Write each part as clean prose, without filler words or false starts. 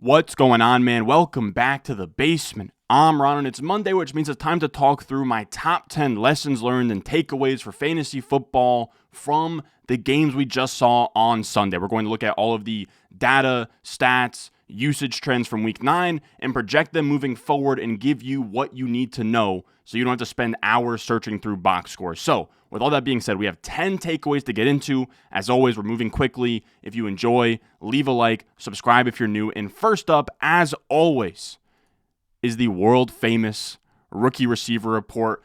What's going on, man? Welcome back to the basement. I'm Ron, and it's Monday, which means it's time to talk through my top 10 lessons learned and takeaways for fantasy football from the games we just saw on Sunday. We're going to look at all of the data, stats, usage trends from week 9 and project them moving forward and give you what you need to know so you don't have to spend hours searching through box scores. So, with all that being said, we have 10 takeaways to get into. As always, we're moving quickly. If you enjoy, leave a like, subscribe if you're new. And first up, as always, is the world-famous rookie receiver report.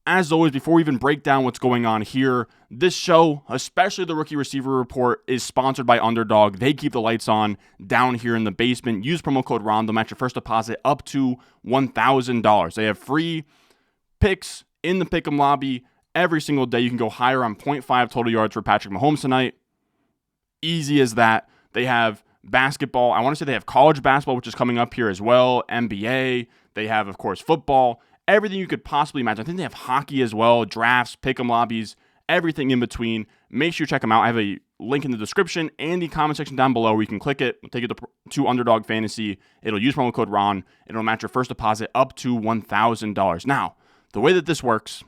As always, before we even break down what's going on here, this show, especially the rookie receiver report, is sponsored by Underdog. They keep the lights on down here in the basement. Use promo code RON. They'll match your first deposit up to $1,000. They have free picks in the Pick'em lobby every single day. You can go higher on 0.5 total yards for Patrick Mahomes tonight. Easy as that. They have basketball. I want to say they have college basketball, which is coming up here as well. NBA. They have, of course, football. Everything you could possibly imagine. I think they have hockey as well, drafts, pick'em lobbies, everything in between. Make sure you check them out. I have a link in the description and the comment section down below where you can click it, take it to Underdog Fantasy. It'll use promo code RON. It'll match your first deposit up to $1,000. Now, the way that this works,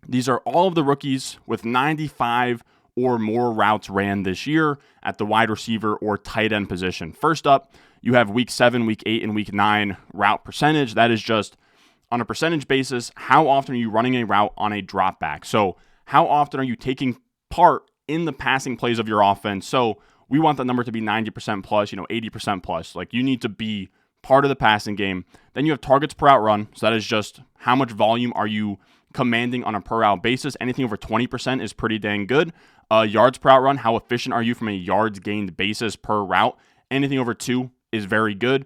these are all of the rookies with 95 or more routes ran this year at the wide receiver or tight end position. First up, you have week 7, week 8, and week 9 route percentage. That is just on a percentage basis, how often are you running a route on a drop back? So how often are you taking part in the passing plays of your offense? So we want that number to be 90% plus, 80% plus. Like, you need to be part of the passing game. Then you have targets per out run. So that is just how much volume are you commanding on a per out basis. Anything over 20% is pretty dang good. Yards per out run, how efficient are you from a yards gained basis per route? Anything over 2 is very good.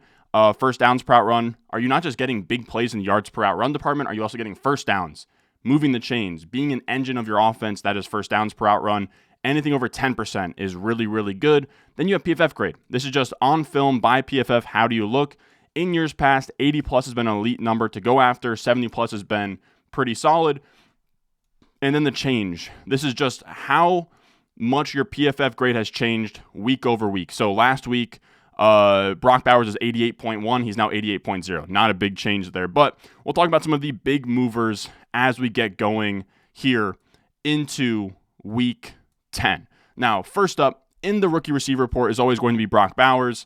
First downs per out run, are you not just getting big plays in the yards per out run department? Are you also getting first downs, moving the chains, being an engine of your offense? That is first downs per out run. Anything over 10% is really, really good. Then you have PFF grade. This is just on film by PFF. How do you look? In years past, 80 plus has been an elite number to go after. 70 plus has been pretty solid. And then the change. This is just how much your PFF grade has changed week over week. So last week, Brock Bowers is 88.1. He's now 88.0. Not a big change there, but we'll talk about some of the big movers as we get going here into week 10. Now, first up in the rookie receiver report is always going to be Brock Bowers.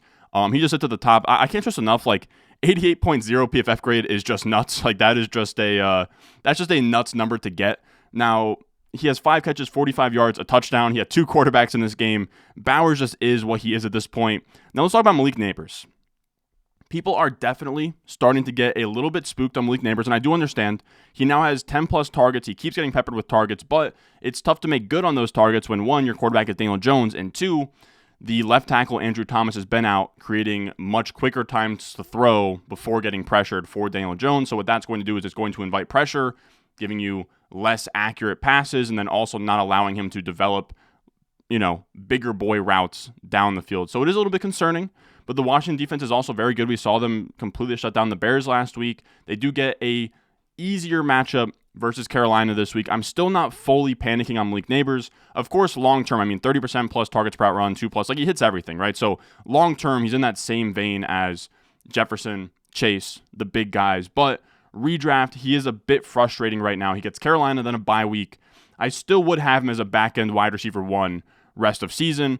He just sits at the top. I can't stress enough, like 88.0 PFF grade is just nuts. Like that's just a nuts number to get. Now, he has 5 catches, 45 yards, a touchdown. He had 2 quarterbacks in this game. Bowers just is what he is at this point. Now let's talk about Malik Neighbors. People are definitely starting to get a little bit spooked on Malik Neighbors, and I do understand. He now has 10 plus targets. He keeps getting peppered with targets, but it's tough to make good on those targets when 1, your quarterback is Daniel Jones, and 2, the left tackle Andrew Thomas has been out, creating much quicker times to throw before getting pressured for Daniel Jones. So what that's going to do is it's going to invite pressure, giving you less accurate passes, and then also not allowing him to develop, bigger boy routes down the field. So it is a little bit concerning, but the Washington defense is also very good. We saw them completely shut down the Bears last week. They do get a easier matchup versus Carolina this week. I'm still not fully panicking on Malik Neighbors. Of course, long term, 30% plus targets per out run, 2 plus, he hits everything, right? So long term, he's in that same vein as Jefferson, Chase, the big guys, but redraft, he is a bit frustrating right now. He gets Carolina, then a bye week. I still would have him as a back-end wide receiver 1 rest of season.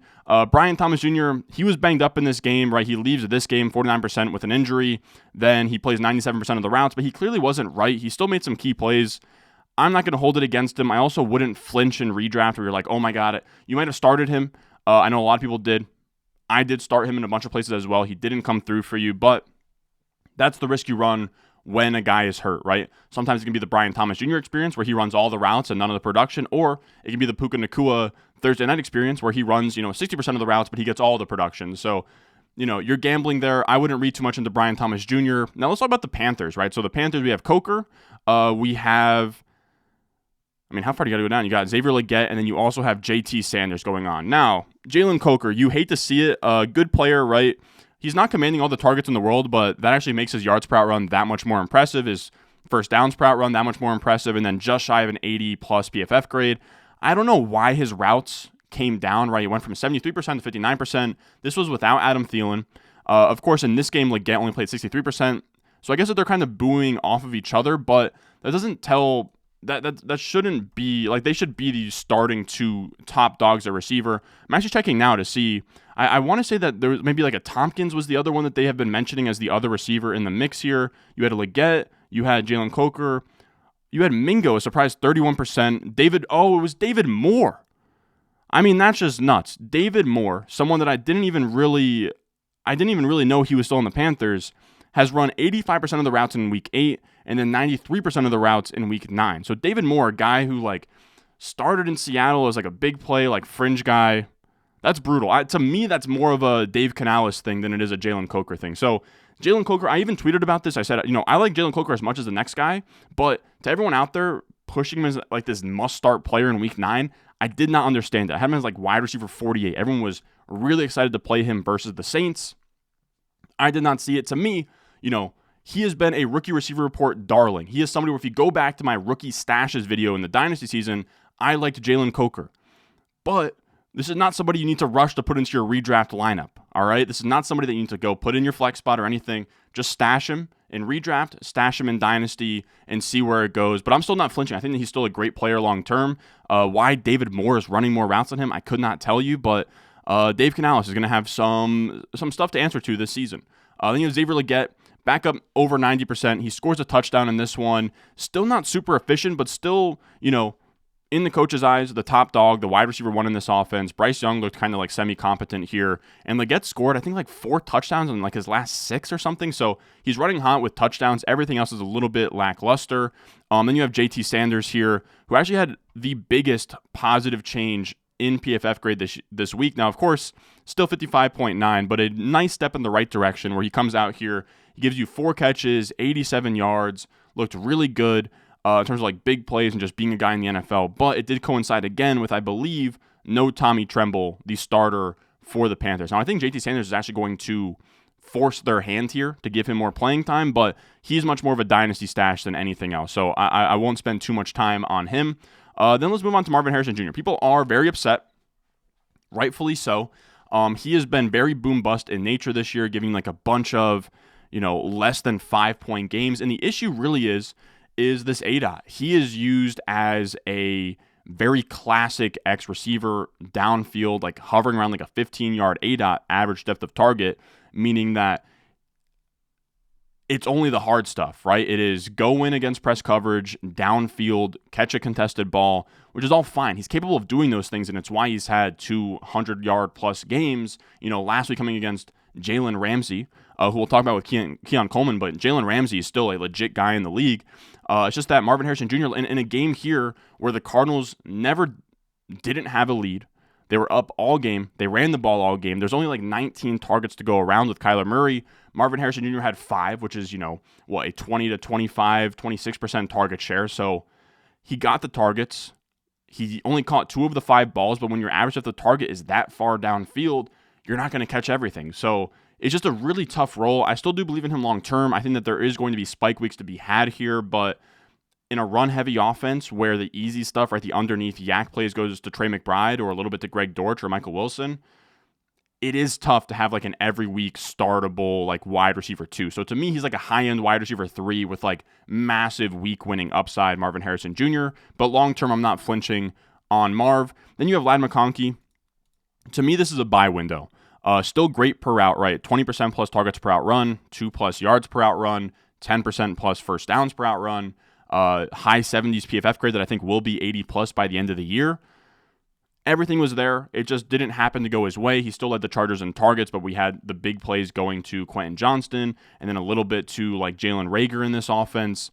Brian Thomas Jr., he was banged up in this game, right? He leaves this game 49% with an injury. Then he plays 97% of the routes, but he clearly wasn't right. He still made some key plays. I'm not going to hold it against him. I also wouldn't flinch in redraft where you're like, oh my God, you might have started him. I know a lot of people did. I did start him in a bunch of places as well. He didn't come through for you, but that's the risk you run when a guy is hurt, right? Sometimes it can be the Brian Thomas Jr. experience where he runs all the routes and none of the production, or it can be the Puka Nacua Thursday night experience where he runs, 60% of the routes, but he gets all the production. So, you're gambling there. I wouldn't read too much into Brian Thomas Jr. Now let's talk about the Panthers, right? So the Panthers, we have Coker. We have, how far do you got to go down? You got Xavier Legette, and then you also have JT Sanders going on. Now, Jalen Coker, you hate to see it. Good player, right? He's not commanding all the targets in the world, but that actually makes his yards per out run that much more impressive. His first downs per out run that much more impressive, and then just shy of an 80 plus PFF grade. I don't know why his routes came down, right? He went from 73% to 59%. This was without Adam Thielen. Of course, in this game, Leggett only played 63%. So I guess that they're kind of booing off of each other, but that doesn't tell that shouldn't be like they should be the starting two top dogs at receiver. I'm actually checking now to see. I want to say that there was maybe like a Tompkins was the other one that they have been mentioning as the other receiver in the mix here. You had a Leggett, you had Jalen Coker, you had Mingo, a surprise 31%. It was David Moore. I mean, that's just nuts. David Moore, someone that I didn't even really know he was still in the Panthers, has run 85% of the routes in week 8 and then 93% of the routes in week 9. So David Moore, a guy who like started in Seattle as like a big play, like fringe guy, that's brutal. To me, that's more of a Dave Canales thing than it is a Jalen Coker thing. So Jalen Coker, I even tweeted about this. I said, I like Jalen Coker as much as the next guy, but to everyone out there pushing him as like this must-start player in week 9, I did not understand it. I had him as like wide receiver 48. Everyone was really excited to play him versus the Saints. I did not see it. To me, he has been a rookie receiver report darling. He is somebody where if you go back to my rookie stashes video in the Dynasty season, I liked Jalen Coker. But this is not somebody you need to rush to put into your redraft lineup, all right? This is not somebody that you need to go put in your flex spot or anything. Just stash him in redraft, stash him in Dynasty, and see where it goes. But I'm still not flinching. I think that he's still a great player long term. Why David Moore is running more routes than him, I could not tell you, but Dave Canales is going to have some stuff to answer to this season. Then you have Xavier Leggett, back up over 90%. He scores a touchdown in this one. Still not super efficient, but still, in the coach's eyes, the top dog, the wide receiver one in this offense. Bryce Young looked kind of like semi-competent here. And Leggett scored, I think, like 4 touchdowns in like his last 6 or something. So he's running hot with touchdowns. Everything else is a little bit lackluster. Then you have JT Sanders here, who actually had the biggest positive change in PFF grade this week. Now, of course, still 55.9, but a nice step in the right direction where he comes out here. He gives you 4 catches, 87 yards, looked really good. In terms of like big plays and just being a guy in the NFL. But it did coincide again with, I believe, no Tommy Tremble, the starter for the Panthers. Now, I think JT Sanders is actually going to force their hand here to give him more playing time, but he's much more of a dynasty stash than anything else. So I won't spend too much time on him. Then let's move on to Marvin Harrison Jr. People are very upset, rightfully so. He has been very boom-bust in nature this year, giving like a bunch of, less than 5-point games. And the issue really is this ADOT. He is used as a very classic X receiver downfield, like hovering around like a 15-yard ADOT, average depth of target, meaning that it's only the hard stuff, right? It is go in against press coverage, downfield, catch a contested ball, which is all fine. He's capable of doing those things, and it's why he's had 200-yard plus games. Last week coming against Jalen Ramsey, who we'll talk about with Keon Coleman, but Jalen Ramsey is still a legit guy in the league. It's just that Marvin Harrison Jr. in a game here where the Cardinals didn't have a lead. They were up all game. They ran the ball all game. There's only like 19 targets to go around with Kyler Murray. Marvin Harrison Jr. had 5, which is, a 20 to 25, 26% target share. So he got the targets. He only caught 2 of the 5 balls, but when your average of the target is that far downfield, you're not going to catch everything. So it's just a really tough role. I still do believe in him long term. I think that there is going to be spike weeks to be had here, but in a run-heavy offense where the easy stuff, right, the underneath yak plays goes to Trey McBride or a little bit to Greg Dortch or Michael Wilson, it is tough to have like an every week startable like wide receiver 2. So to me, he's like a high-end wide receiver 3 with like massive week-winning upside, Marvin Harrison Jr. But long-term, I'm not flinching on Marv. Then you have Ladd McConkey. To me, this is a buy window. Still great per route, right? 20% plus targets per out run, 2+ yards per out run, 10% plus first downs per out run, high 70s PFF grade that I think will be 80 plus by the end of the year. Everything was there. It just didn't happen to go his way. He still led the Chargers in targets, but we had the big plays going to Quentin Johnston and then a little bit to like Jalen Reagor in this offense.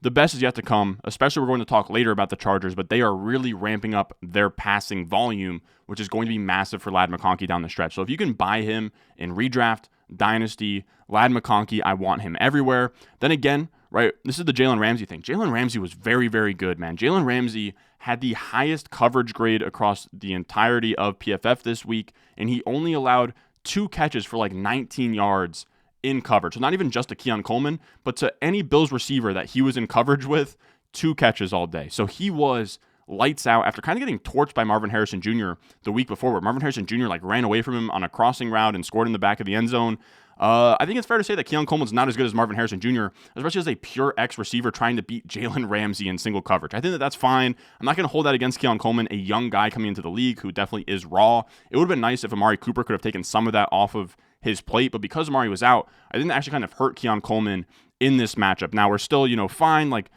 The best is yet to come, especially we're going to talk later about the Chargers, but they are really ramping up their passing volume, which is going to be massive for Ladd McConkey down the stretch. So if you can buy him in redraft, dynasty, Ladd McConkey, I want him everywhere. Then again, right, this is the Jalen Ramsey thing. Jalen Ramsey was very, very good, man. Jalen Ramsey had the highest coverage grade across the entirety of PFF this week, and he only allowed 2 catches for like 19 yards in coverage. So not even just to Keon Coleman, but to any Bills receiver that he was in coverage with, 2 catches all day. So he was lights out after kind of getting torched by Marvin Harrison Jr. the week before, where Marvin Harrison Jr. like ran away from him on a crossing route and scored in the back of the end zone. I think it's fair to say that Keon Coleman's not as good as Marvin Harrison Jr., especially as a pure X receiver trying to beat Jalen Ramsey in single coverage. I think that that's fine. I'm not going to hold that against Keon Coleman, a young guy coming into the league who definitely is raw. It would have been nice if Amari Cooper could have taken some of that off of his plate, but because Amari was out, I think that actually kind of hurt Keon Coleman in this matchup. Now, we're still, fine, like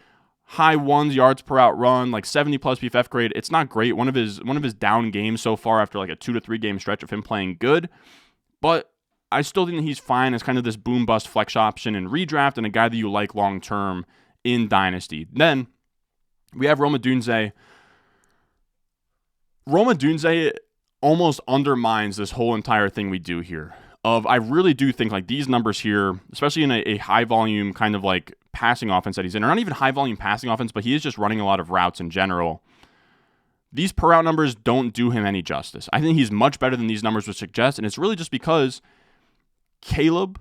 high ones yards per out run, like 70 plus PFF grade. It's not great. One of his down games so far after like a 2 to 3 game stretch of him playing good, but I still think that he's fine as kind of this boom bust flex option in redraft and a guy that you like long term in Dynasty. Then we have Rome Odunze. Rome Odunze almost undermines this whole entire thing we do here. I really do think like these numbers here, especially in a high volume kind of like passing offense that he's in, or not even high volume passing offense, but he is just running a lot of routes in general. These per route numbers don't do him any justice. I think he's much better than these numbers would suggest, and it's really just because Caleb,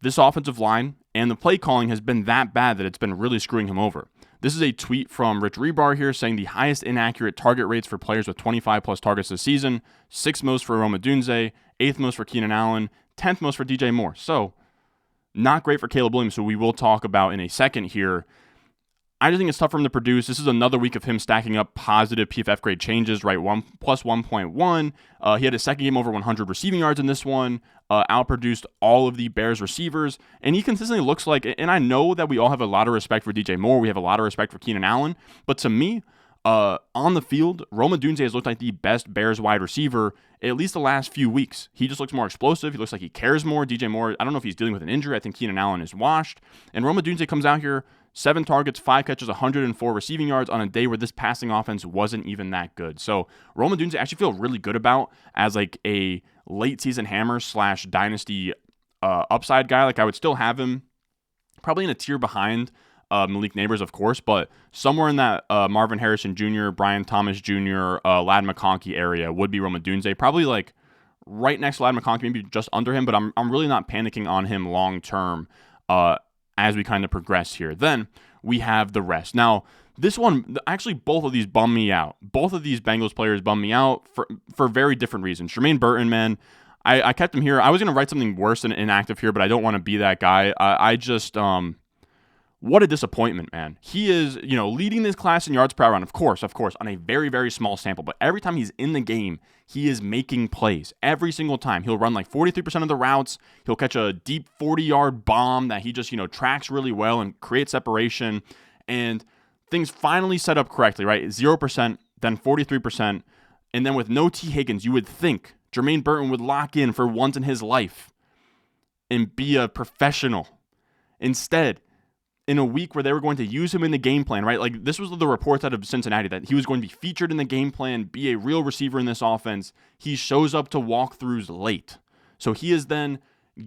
this offensive line, and the play calling has been that bad that it's been really screwing him over. This is a tweet from Rich Rebar here saying the highest inaccurate target rates for players with 25 plus targets this season, 6th most for Rome Odunze, 8th most for Keenan Allen, 10th most for DJ Moore. So not great for Caleb Williams, who we will talk about in a second here. I just think it's tough for him to produce. This is another week of him stacking up positive PFF grade changes, right? Plus 1.1. He had a second game over 100 receiving yards in this one, outproduced all of the Bears receivers, and he consistently looks like, and I know that we all have a lot of respect for DJ Moore, we have a lot of respect for Keenan Allen, but to me, on the field, Rome Odunze has looked like the best Bears wide receiver at least the last few weeks. He just looks more explosive. He looks like he cares more. DJ Moore, I don't know if he's dealing with an injury. I think Keenan Allen is washed. And Rome Odunze comes out here, 7 targets, 5 catches, 104 receiving yards on a day where this passing offense wasn't even that good. So Rome Odunze I actually feel really good about as like a late season hammer / dynasty upside guy. Like I would still have him probably in a tier behind Malik Neighbors, of course, but somewhere in that Marvin Harrison Jr., Brian Thomas Jr., Ladd McConkey area would be Rome Odunze. Probably like right next to Ladd McConkey, maybe just under him, but I'm really not panicking on him long term as we kind of progress here. Then we have the rest. Now, this one, actually both of these bum me out. Both of these Bengals players bum me out for very different reasons. Jermaine Burton, man, I kept him here. I was going to write something worse than inactive here, but I don't want to be that guy. I just... what a disappointment, man. He is, leading this class in yards per hour run, of course, on a very, very small sample. But every time he's in the game, he is making plays. Every single time. He'll run like 43% of the routes. He'll catch a deep 40-yard bomb that he just, tracks really well and creates separation. And things finally set up correctly, right? 0%, then 43%. And then with no T. Higgins, you would think Jermaine Burton would lock in for once in his life and be a professional. Instead, in a week where they were going to use him in the game plan, right? Like this was the reports out of Cincinnati that he was going to be featured in the game plan, be a real receiver in this offense. He shows up to walkthroughs late. So he is then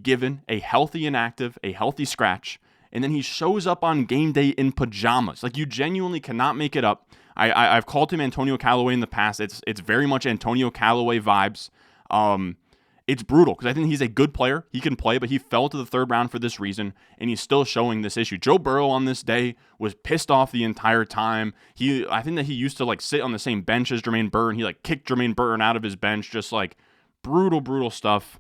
given a healthy inactive, a healthy scratch, and then he shows up on game day in pajamas. Like you genuinely cannot make it up. I've called him Antonio Callaway in the past. It's very much Antonio Callaway vibes. It's brutal because I think he's a good player. He can play, but he fell to the 3rd round for this reason, and he's still showing this issue. Joe Burrow on this day was pissed off the entire time. I think that he used to like sit on the same bench as Jermaine Burton. He like kicked Jermaine Burton out of his bench, just like brutal stuff.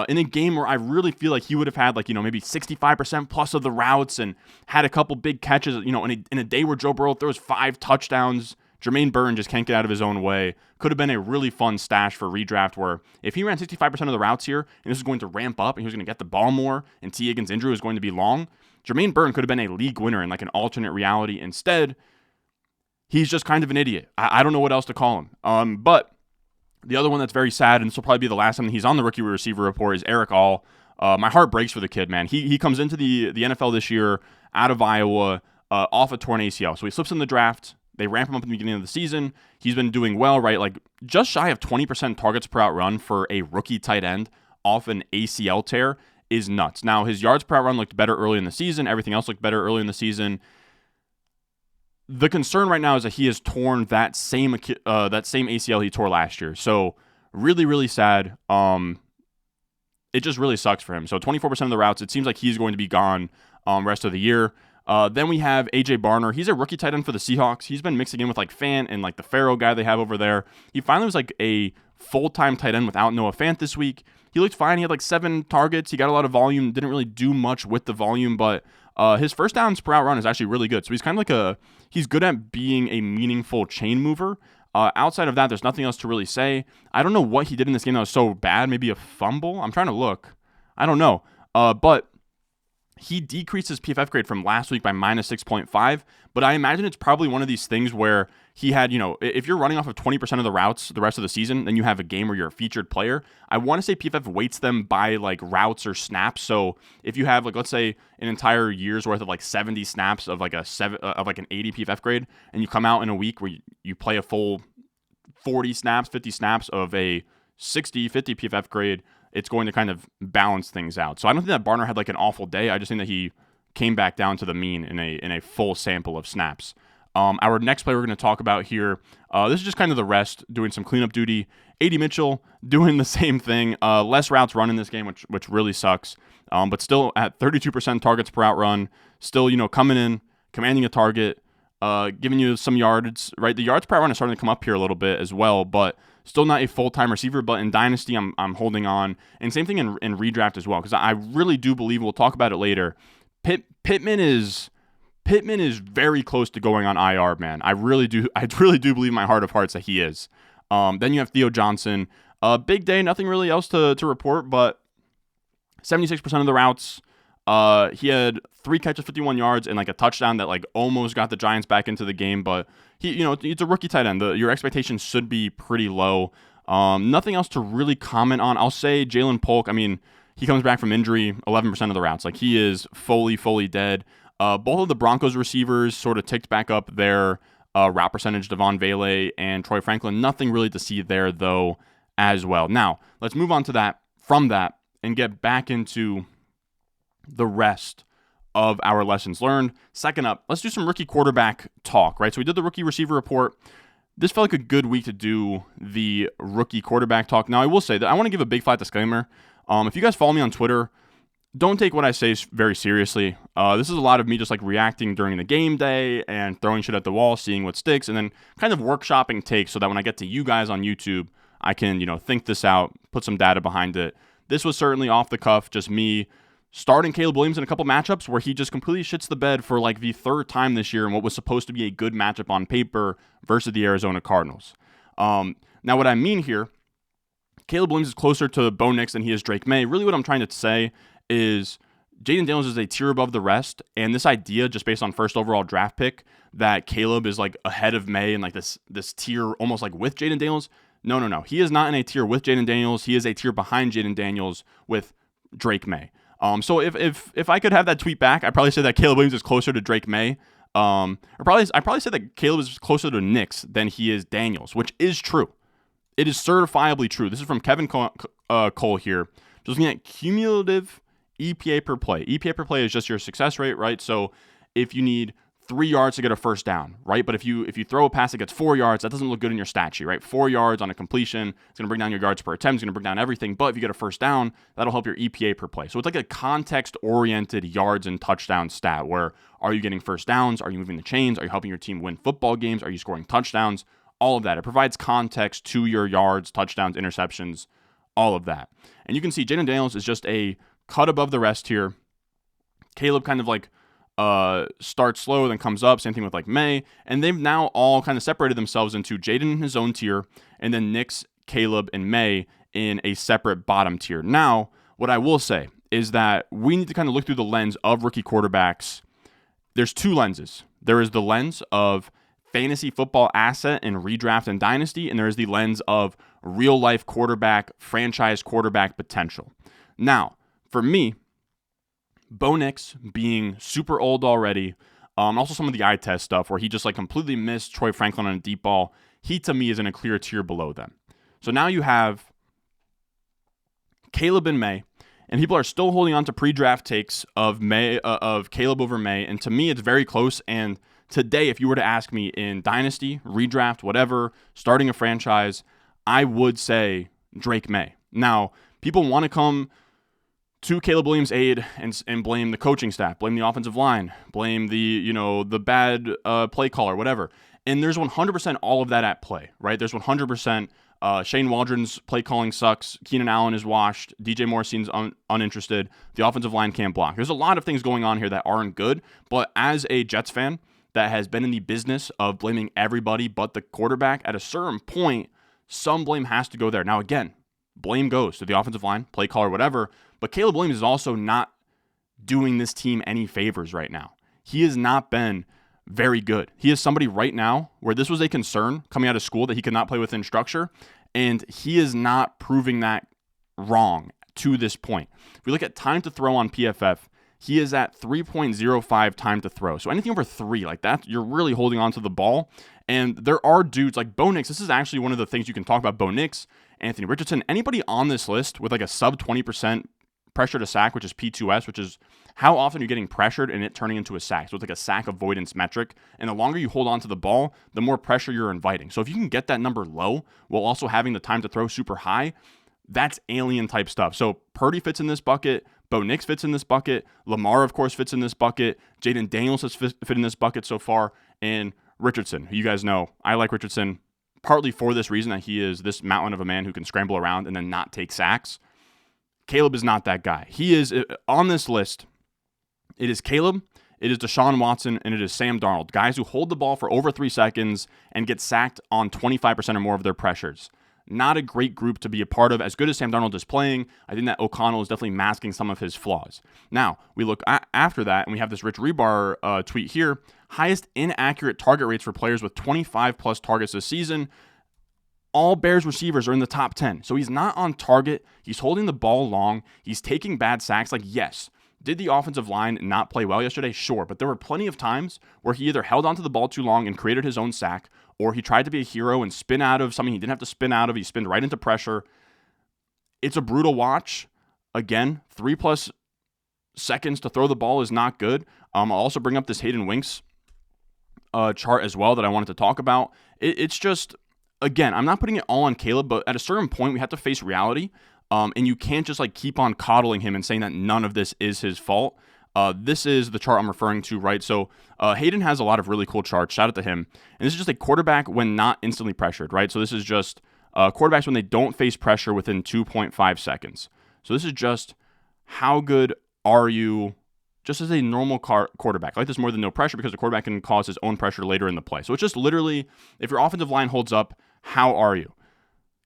In a game where I really feel like he would have had like, maybe 65% plus of the routes and had a couple big catches, in a day where Joe Burrow throws 5 touchdowns. Jermaine Burton just can't get out of his own way. Could have been a really fun stash for redraft where if he ran 65% of the routes here and this is going to ramp up and he was going to get the ball more and T. Higgins' injury was going to be long, Jermaine Burton could have been a league winner in like an alternate reality. Instead, he's just kind of an idiot. I don't know what else to call him. But the other one that's very sad, and this will probably be the last time he's on the rookie receiver report, is Eric All. My heart breaks for the kid, man. He comes into the NFL this year out of Iowa off a torn ACL. So he slips in the draft. They ramp him up in the beginning of the season. He's been doing well, right? Like just shy of 20% targets per out run for a rookie tight end off an ACL tear is nuts. Now, his yards per out run looked better early in the season. Everything else looked better early in the season. The concern right now is that he has torn that same ACL he tore last year. So really, really sad. It just really sucks for him. So 24% of the routes, it seems like he's going to be gone rest of the year. Then we have AJ Barner. He's a rookie tight end for the Seahawks. He's been mixing in with like Fant and like the Pharaoh guy they have over there. He finally was like a full-time tight end without Noah Fant this week. he looked fine. He had like 7 targets. He got a lot of volume. Didn't really do much with the volume, but his first downs per out run is actually really good. So he's kind of like he's good at being a meaningful chain mover. Outside of that, there's nothing else to really say. I don't know what he did in this game that was so bad. Maybe a fumble? I'm trying to look. I don't know. But he decreased his PFF grade from last week by minus 6.5. But I imagine it's probably one of these things where he had, if you're running off of 20% of the routes the rest of the season, then you have a game where you're a featured player. I want to say PFF weights them by like routes or snaps. So if you have like, let's say an entire year's worth of like 70 snaps of like an 80 PFF grade, and you come out in a week where you play a full 40 snaps, 50 snaps of a 60, 50 PFF grade, it's going to kind of balance things out. So I don't think that Barner had like an awful day. I just think that he came back down to the mean in a full sample of snaps. Our next player we're going to talk about here, this is just kind of the rest, doing some cleanup duty. AD Mitchell doing the same thing. Less routes run in this game, which really sucks. But still at 32% targets per out run. Still, coming in, commanding a target, giving you some yards, right? The yards per out run is starting to come up here a little bit as well, but still not a full-time receiver. But in Dynasty, I'm holding on. And same thing in redraft as well, because I really do believe, we'll talk about it later, Pittman is very close to going on IR, man. I really do believe in my heart of hearts that he is. Then you have Theo Johnson. Big day, nothing really else to report, but 76% of the routes. He had 3 catches, 51 yards, and like a touchdown that like almost got the Giants back into the game. But he, it's a rookie tight end. Your expectations should be pretty low. Nothing else to really comment on. I'll say Jalen Polk. I mean, he comes back from injury, 11% of the routes. Like he is fully dead. Both of the Broncos receivers sort of ticked back up their route percentage. Devon Vele and Troy Franklin. Nothing really to see there though as well. Now let's move on to from that and get back into the rest of our lessons learned. Second up, let's do some rookie quarterback talk, right? So we did the rookie receiver report. This felt like a good week to do the rookie quarterback talk. Now I will say that I want to give a big flat disclaimer. If you guys follow me on Twitter, don't take what I say very seriously. This is a lot of me just like reacting during the game day and throwing shit at the wall, seeing what sticks, and then kind of workshopping takes so that when I get to you guys on YouTube, I can, think this out, put some data behind it. This was certainly off the cuff, just me starting Caleb Williams in a couple matchups where he just completely shits the bed for like the 3rd time this year in what was supposed to be a good matchup on paper versus the Arizona Cardinals. Now what I mean here, Caleb Williams is closer to Bo Nix than he is Drake May. Really what I'm trying to say is Jaden Daniels is a tier above the rest, and this idea just based on first overall draft pick that Caleb is like ahead of May and like this tier almost like with Jaden Daniels. No. He is not in a tier with Jaden Daniels. He is a tier behind Jaden Daniels with Drake May. So if I could have that tweet back, I'd probably say that Caleb Williams is closer to Drake May. I'd probably say that Caleb is closer to Nix than he is Daniels, which is true. It is certifiably true. This is from Kevin Cole here. Just looking at cumulative EPA per play. EPA per play is just your success rate, right? So if you need 3 yards to get a first down, right? But if you throw a pass that gets 4 yards, that doesn't look good in your stat sheet, right? 4 yards on a completion, it's going to bring down your yards per attempt, it's going to bring down everything. But if you get a first down, that'll help your EPA per play. So it's like a context-oriented yards and touchdown stat where are you getting first downs? Are you moving the chains? Are you helping your team win football games? Are you scoring touchdowns? All of that. It provides context to your yards, touchdowns, interceptions, all of that. And you can see Jaden Daniels is just a cut above the rest here. Caleb kind of like starts slow, then comes up. Same thing with like May. And they've now all kind of separated themselves into Jaden in his own tier, and then Nix, Caleb, and May in a separate bottom tier. Now, what I will say is that we need to kind of look through the lens of rookie quarterbacks. There's 2 lenses. There is the lens of fantasy football asset in redraft and dynasty, and there is the lens of real life quarterback, franchise quarterback potential. Now, for me, Bo Nix being super old already, also some of the eye test stuff where he just like completely missed Troy Franklin on a deep ball, he to me is in a clear tier below them. So now you have Caleb and May, and people are still holding on to pre-draft takes of Caleb over May, and to me it's very close. And today, if you were to ask me in dynasty, redraft, whatever, starting a franchise, I would say Drake May. Now, people want to come to Caleb Williams' aid and blame the coaching staff, blame the offensive line, blame the bad play caller, whatever. And there's 100% all of that at play, right? There's 100% Shane Waldron's play calling sucks. Keenan Allen is washed. DJ Moore seems uninterested. The offensive line can't block. There's a lot of things going on here that aren't good. But as a Jets fan that has been in the business of blaming everybody but the quarterback, at a certain point, some blame has to go there. Now, again, blame goes to the offensive line, play caller, whatever. But Caleb Williams is also not doing this team any favors right now. He has not been very good. He is somebody right now where this was a concern coming out of school that he could not play within structure, and he is not proving that wrong to this point. If we look at time to throw on PFF, he is at 3.05 time to throw. So anything over 3, like that, you're really holding on to the ball. And there are dudes like Bo Nix. This is actually one of the things you can talk about. Bo Nix, Anthony Richardson, anybody on this list with like a sub 20% pressure to sack, which is P2S, which is how often you're getting pressured and it turning into a sack. So it's like a sack avoidance metric. And the longer you hold on to the ball, the more pressure you're inviting. So if you can get that number low while also having the time to throw super high, that's alien type stuff. So Purdy fits in this bucket. Bo Nix fits in this bucket. Lamar, of course, fits in this bucket. Jaden Daniels has fit in this bucket so far. And Richardson, who you guys know, I like Richardson partly for this reason that he is this mountain of a man who can scramble around and then not take sacks. Caleb is not that guy. He is on this list. It is Caleb, it is Deshaun Watson, and it is Sam Darnold. Guys who hold the ball for over 3 seconds and get sacked on 25% or more of their pressures. Not a great group to be a part of. As good as Sam Darnold is playing, I think that O'Connell is definitely masking some of his flaws. Now, we look after that, and we have this Rich Rebar tweet here. Highest inaccurate target rates for players with 25-plus targets this season. All Bears receivers are in the top 10. So he's not on target. He's holding the ball long. He's taking bad sacks. Like, yes, did the offensive line not play well yesterday? Sure. But there were plenty of times where he either held onto the ball too long and created his own sack, or he tried to be a hero and spin out of something he didn't have to spin out of. He spinned right into pressure. It's a brutal watch. Again, 3+ seconds to throw the ball is not good. I'll also bring up this Hayden Winks chart as well that I wanted to talk about. It's just, again, I'm not putting it all on Caleb, but at a certain point, we have to face reality. And you can't just like keep on coddling him and saying that none of this is his fault. This is the chart I'm referring to, right? So Hayden has a lot of really cool charts. Shout out to him. And this is just a quarterback when not instantly pressured, right? So this is just quarterbacks when they don't face pressure within 2.5 seconds. So this is just how good are you just as a normal quarterback. I like this more than no pressure because the quarterback can cause his own pressure later in the play. So it's just literally, if your offensive line holds up, how are you?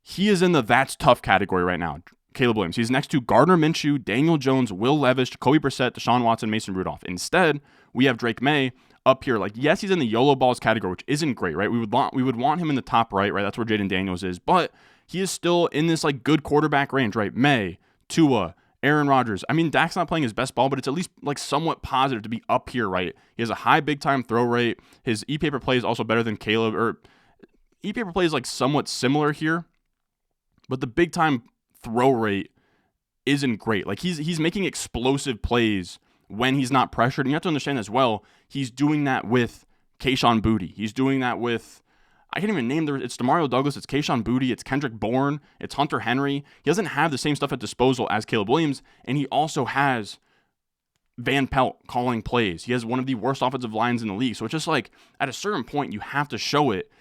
He is in the that's tough category right now. Caleb Williams. He's next to Gardner Minshew, Daniel Jones, Will Levis, Jakobi Brissett, Deshaun Watson, Mason Rudolph. Instead, we have Drake May up here. Like, yes, he's in the YOLO balls category, which isn't great, right? We would want him in the top right? That's where Jaden Daniels is. But he is still in this like good quarterback range, right? May, Tua, Aaron Rodgers. I mean, Dak's not playing his best ball, but it's at least like somewhat positive to be up here, right? He has a high big time throw rate. His e-paper play is also better than Caleb, or e-paper play is like somewhat similar here, but the big time throw rate isn't great. Like he's making explosive plays when he's not pressured. And you have to understand as well, he's doing that with Kayshon Boutte. He's doing that with, I can't even name it's Demario Douglas, it's Kayshon Boutte, it's Kendrick Bourne, it's Hunter Henry. He doesn't have the same stuff at disposal as Caleb Williams, and he also has Van Pelt calling plays. He has one of the worst offensive lines in the league. So it's just like, at a certain point, you have to show it,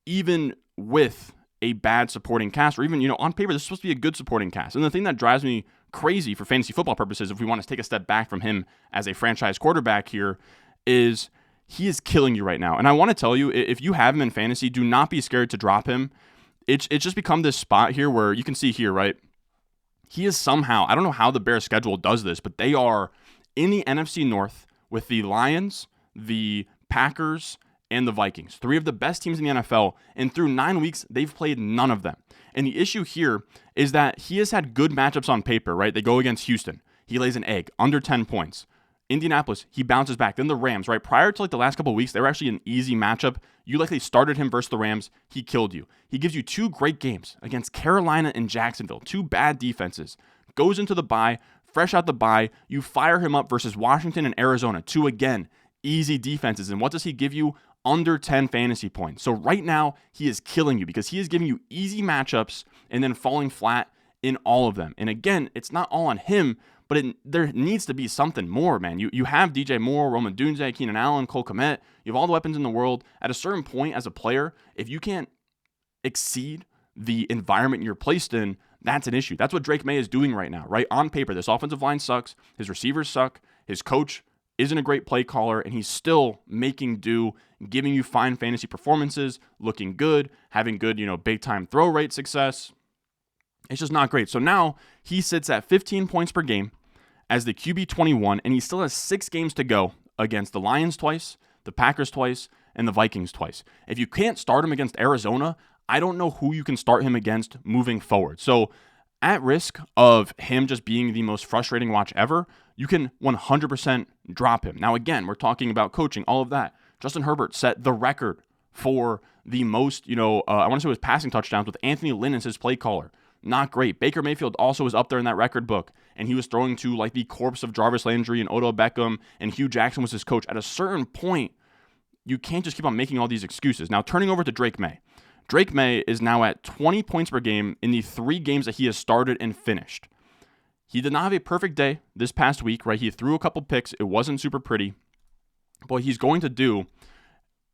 even with a bad supporting cast, or even, on paper, this is supposed to be a good supporting cast. And the thing that drives me crazy for fantasy football purposes, if we want to take a step back from him as a franchise quarterback here, is he is killing you right now. And I want to tell you, if you have him in fantasy, do not be scared to drop him. It's just become this spot here where you can see here, right? He is somehow, I don't know how the Bears schedule does this, but they are in the NFC North with the Lions, the Packers, and the Vikings. 3 of the best teams in the NFL, and through 9 weeks, they've played none of them. And the issue here is that he has had good matchups on paper, right? They go against Houston. He lays an egg, under 10 points. Indianapolis, he bounces back. Then the Rams, right? Prior to like the last couple of weeks, they were actually an easy matchup. You likely started him versus the Rams. He killed you. He gives you 2 great games against Carolina and Jacksonville. 2 bad defenses. Goes into the bye, fresh out the bye. You fire him up versus Washington and Arizona. 2, again, easy defenses. And what does he give you? Under 10 fantasy points. So right now, he is killing you because he is giving you easy matchups and then falling flat in all of them. And again, it's not all on him, but there needs to be something more, man. You have DJ Moore, Rome Odunze, Keenan Allen, Cole Kmet. You have all the weapons in the world. At a certain point as a player, if you can't exceed the environment you're placed in, that's an issue. That's what Drake May is doing right now, right? On paper, this offensive line sucks. His receivers suck. His coach isn't a great play caller, and he's still making do, giving you fine fantasy performances, looking good, having good, big-time throw rate success. It's just not great. So now he sits at 15 points per game as the QB 21, and he still has 6 games to go against the Lions twice, the Packers twice, and the Vikings twice. If you can't start him against Arizona, I don't know who you can start him against moving forward. So at risk of him just being the most frustrating watch ever, you can 100% drop him. Now, again, we're talking about coaching, all of that. Justin Herbert set the record for the most, I want to say it was passing touchdowns with Anthony Lynn as his play caller. Not great. Baker Mayfield also was up there in that record book, and he was throwing to like the corpse of Jarvis Landry and Odell Beckham, and Hugh Jackson was his coach. At a certain point, you can't just keep on making all these excuses. Now, turning over to Drake May. Drake May is now at 20 points per game in the 3 games that he has started and finished. He did not have a perfect day this past week, right? He threw a couple picks. It wasn't super pretty. But what he's going to do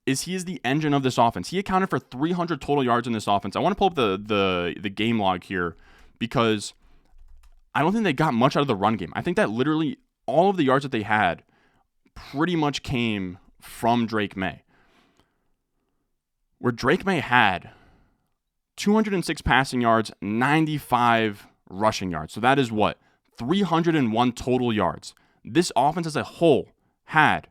is he is the engine of this offense. He accounted for 300 total yards in this offense. I want to pull up the game log here because I don't think they got much out of the run game. I think that literally all of the yards that they had pretty much came from Drake May. Where Drake May had 206 passing yards, 95 rushing yards. So that is what? 301 total yards. This offense as a whole had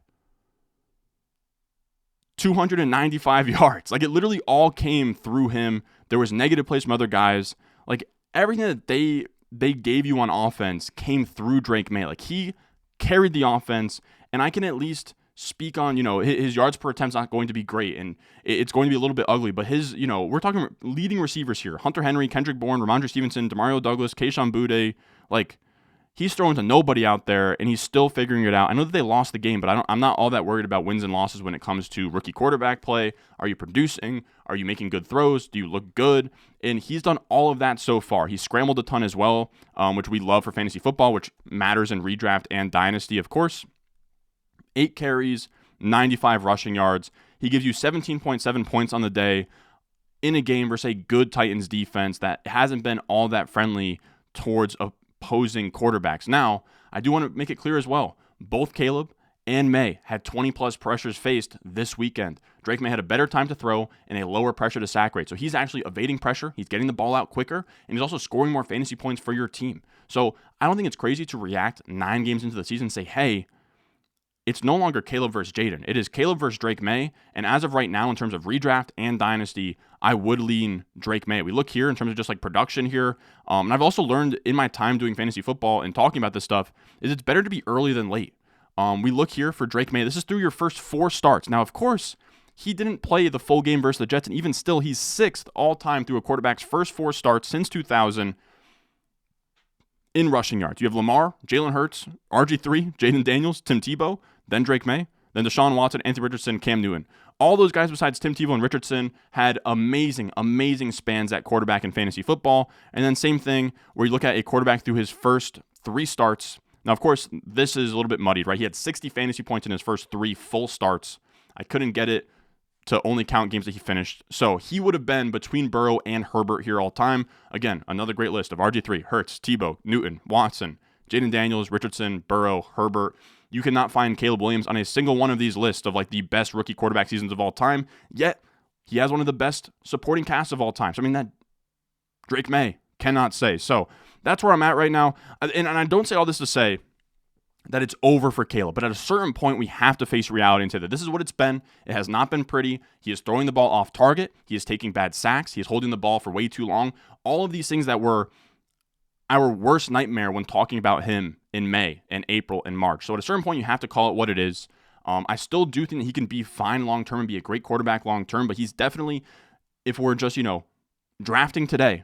295 yards. Like, it literally all came through him. There was negative plays from other guys. Like, everything that they gave you on offense came through Drake May. Like, he carried the offense, and I can at least speak on, his yards per attempt's not going to be great, and it's going to be a little bit ugly, but his, we're talking leading receivers here. Hunter Henry, Kendrick Bourne, Ramondre Stevenson, Demario Douglas, Kayshon Boutte. Like, he's throwing to nobody out there, and he's still figuring it out. I know that they lost the game, but I'm not all that worried about wins and losses when it comes to rookie quarterback play. Are you producing? Are you making good throws? Do you look good? And he's done all of that so far. He scrambled a ton as well, which we love for fantasy football, which matters in redraft and dynasty, of course. 8 carries, 95 rushing yards. He gives you 17.7 points on the day in a game versus a good Titans defense that hasn't been all that friendly towards opposing quarterbacks. Now, I do want to make it clear as well, both Caleb and May had 20-plus pressures faced this weekend. Drake May had a better time to throw and a lower pressure to sack rate. So he's actually evading pressure, he's getting the ball out quicker, and he's also scoring more fantasy points for your team. So I don't think it's crazy to react 9 games into the season and say, hey, it's no longer Caleb versus Jaden. It is Caleb versus Drake May. And as of right now, in terms of redraft and dynasty, I would lean Drake May. We look here in terms of just like production here. And I've also learned in my time doing fantasy football and talking about this stuff is it's better to be early than late. We look here for Drake May. This is through your first 4 starts. Now, of course, he didn't play the full game versus the Jets. And even still, he's 6th all time through a quarterback's first 4 starts since 2000. In rushing yards. You have Lamar, Jalen Hurts, RG3, Jaden Daniels, Tim Tebow, then Drake May, then Deshaun Watson, Anthony Richardson, Cam Newton. All those guys besides Tim Tebow and Richardson had amazing, amazing spans at quarterback in fantasy football. And then same thing where you look at a quarterback through his first 3 starts. Now, of course, this is a little bit muddied, right? He had 60 fantasy points in his first 3 full starts. I couldn't get it to only count games that he finished. So he would have been between Burrow and Herbert here all time. Again, another great list of RG3, Hurts, Tebow, Newton, Watson, Jaden Daniels, Richardson, Burrow, Herbert. You cannot find Caleb Williams on a single one of these lists of like the best rookie quarterback seasons of all time. Yet he has one of the best supporting casts of all time. So I mean, that Drake May cannot say. So that's where I'm at right now. And I don't say all this to say that it's over for Caleb. But at a certain point, we have to face reality and say that this is what it's been. It has not been pretty. He is throwing the ball off target. He is taking bad sacks. He is holding the ball for way too long. All of these things that were our worst nightmare when talking about him in May and April and March. So at a certain point, you have to call it what it is. I still do think that he can be fine long-term and be a great quarterback long-term, but he's definitely, if we're just, drafting today,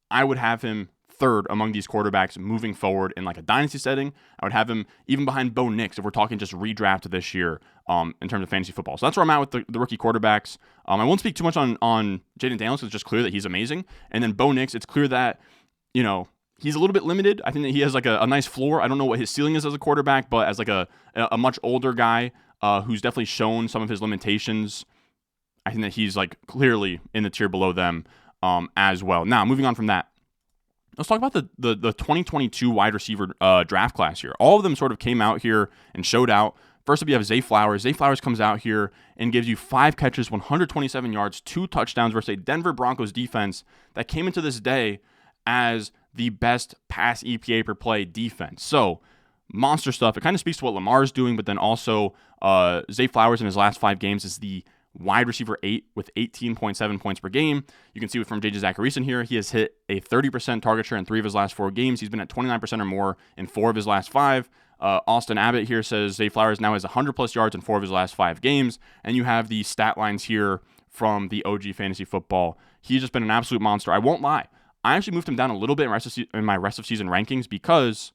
I would have him 3rd among these quarterbacks moving forward in like a dynasty setting. I would have him even behind Bo Nix if we're talking just redraft this year in terms of fantasy football. So that's where I'm at with the rookie quarterbacks. I won't speak too much on Jaden Daniels because it's just clear that he's amazing. And then Bo Nix, it's clear that, he's a little bit limited. I think that he has like a nice floor. I don't know what his ceiling is as a quarterback, but as like a much older guy who's definitely shown some of his limitations, I think that he's like clearly in the tier below them. as well. Now, moving on from that, let's talk about the 2022 wide receiver draft class here. All of them sort of came out here and showed out. First up, you have Zay Flowers. Zay Flowers comes out here and gives you 5 catches, 127 yards, 2 touchdowns versus a Denver Broncos defense that came into this day as the best pass EPA per play defense. So, monster stuff. It kind of speaks to what Lamar's doing, but then also Zay Flowers in his last 5 games is the wide receiver 8 with 18.7 points per game. You can see from J.J. Zacharyson here, he has hit a 30% target share in 3 of his last 4 games. He's been at 29% or more in 4 of his last 5. Austin Abbott here says Zay Flowers now has 100-plus yards in 4 of his last 5 games. And you have the stat lines here from the OG Fantasy Football. He's just been an absolute monster. I won't lie. I actually moved him down a little bit in my rest of season rankings because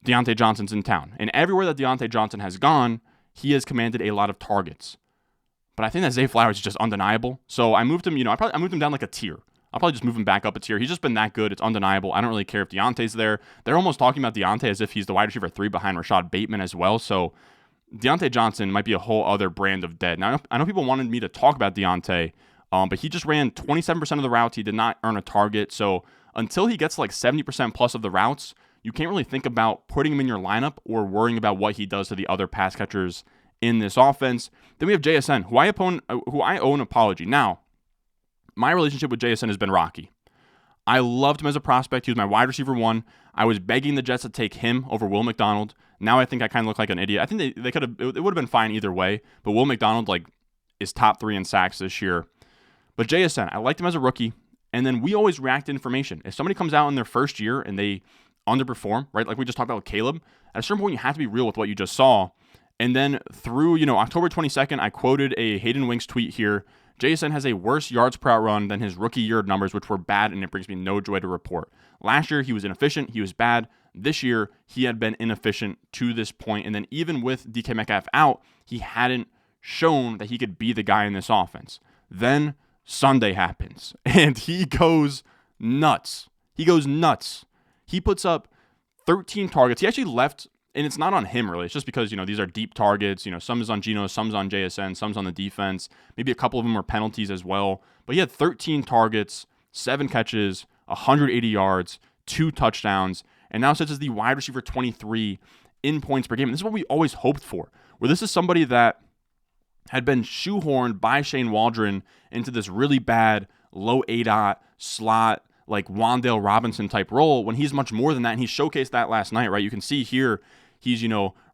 Deontay Johnson's in town. And everywhere that Deontay Johnson has gone, he has commanded a lot of targets. But I think that Zay Flowers is just undeniable. So I moved him, I moved him down like a tier. I'll probably just move him back up a tier. He's just been that good. It's undeniable. I don't really care if Deontay's there. They're almost talking about Deontay as if he's the wide receiver 3 behind Rashad Bateman as well. So Deontay Johnson might be a whole other brand of dead. Now, I know people wanted me to talk about Deontay, but he just ran 27% of the routes. He did not earn a target. So until he gets like 70% plus of the routes, you can't really think about putting him in your lineup or worrying about what he does to the other pass catchers in this offense. Then we have JSN, who I owe an apology. Now, my relationship with JSN has been rocky. I loved him as a prospect. He was my wide receiver 1. I was begging the Jets to take him over Will McDonald. Now I think I kind of look like an idiot. I think they could have. It would have been fine either way. But Will McDonald is top 3 in sacks this year. But JSN, I liked him as a rookie. And then we always react to information. If somebody comes out in their first year and they underperform, right? Like we just talked about with Caleb, at a certain point you have to be real with what you just saw. And then through, October 22nd, I quoted a Hayden Winks tweet here. JSN has a worse yards per out run than his rookie year numbers, which were bad, and it brings me no joy to report. Last year, he was inefficient. He was bad. This year, he had been inefficient to this point. And then even with DK Metcalf out, he hadn't shown that he could be the guy in this offense. Then Sunday happens, and he goes nuts. He puts up 13 targets. He actually left, and it's not on him really. It's just because, these are deep targets. Some is on Geno, some's on JSN, some's on the defense. Maybe a couple of them were penalties as well. But he had 13 targets, 7 catches, 180 yards, 2 touchdowns, and now sits as the wide receiver 23 in points per game. And this is what we always hoped for, where this is somebody that had been shoehorned by Shane Waldron into this really bad low ADOT slot, like Wan'Dale Robinson type role, when he's much more than that. And he showcased that last night, right? You can see here, he's,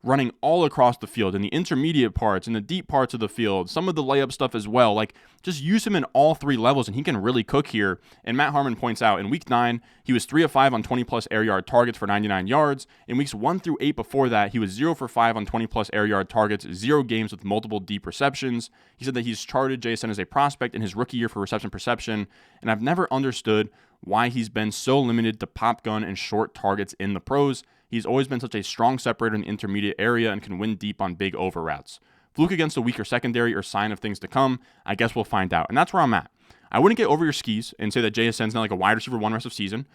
running all across the field in the intermediate parts, in the deep parts of the field, some of the layup stuff as well. Like, just use him in all 3 levels, and he can really cook here. And Matt Harmon points out, in week 9, he was 3 of 5 on 20-plus air yard targets for 99 yards. In weeks 1 through 8 before that, he was 0 for 5 on 20-plus air yard targets, 0 games with multiple deep receptions. He said that he's charted JSN as a prospect in his rookie year for reception perception, and I've never understood why he's been so limited to pop gun and short targets in the pros. He's always been such a strong separator in the intermediate area and can win deep on big over routes. Fluke against a weaker secondary or sign of things to come? I guess we'll find out. And that's where I'm at. I wouldn't get over your skis and say that JSN's not like a wide receiver 1 rest of season.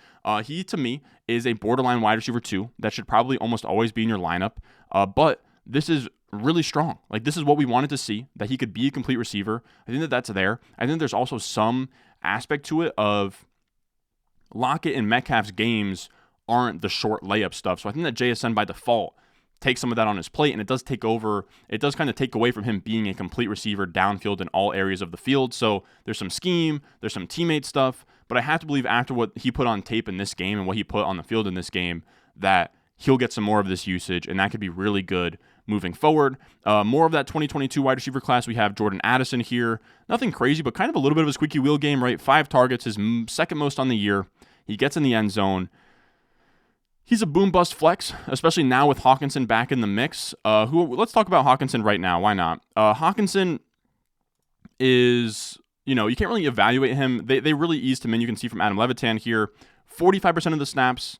He, to me, is a borderline wide receiver 2 that should probably almost always be in your lineup. But this is really strong. Like, this is what we wanted to see, that he could be a complete receiver. I think that that's there. I think there's also some aspect to it of Lockett and Metcalf's games aren't the short layup stuff. So I think that JSN by default takes some of that on his plate, and it does kind of take away from him being a complete receiver downfield in all areas of the field. So there's some scheme, there's some teammate stuff, but I have to believe after what he put on tape in this game and what he put on the field in this game, that he'll get some more of this usage, and that could be really good moving forward. More of that 2022 wide receiver class, we have Jordan Addison here. Nothing crazy, but kind of a little bit of a squeaky wheel game, right? 5 targets, his second most on the year. He gets in the end zone. He's a boom-bust flex, especially now with Hawkinson back in the mix. Let's talk about Hawkinson right now. Why not? Hawkinson is, you can't really evaluate him. They really eased him in. You can see from Adam Levitan here, 45% of the snaps.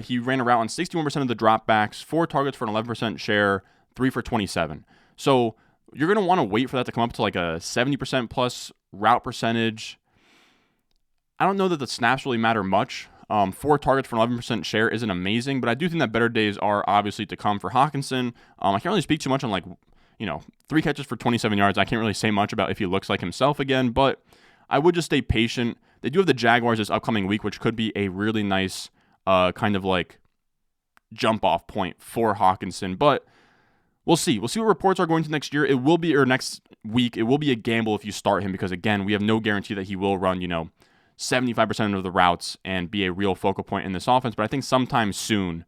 He ran a route on 61% of the dropbacks, 4 targets for an 11% share, 3 for 27. So you're going to want to wait for that to come up to like a 70% plus route percentage. I don't know that the snaps really matter much. 4 targets for an 11% share isn't amazing, but I do think that better days are obviously to come for Hawkinson. I can't really speak too much on 3 catches for 27 yards. I can't really say much about if he looks like himself again, but I would just stay patient. They do have the Jaguars this upcoming week, which could be a really nice kind of like jump off point for Hawkinson. But we'll see. We'll see what reports are going to next year. It will be, or next week, it will be a gamble if you start him because, again, we have no guarantee that he will run, 75% of the routes and be a real focal point in this offense. But I think sometime soon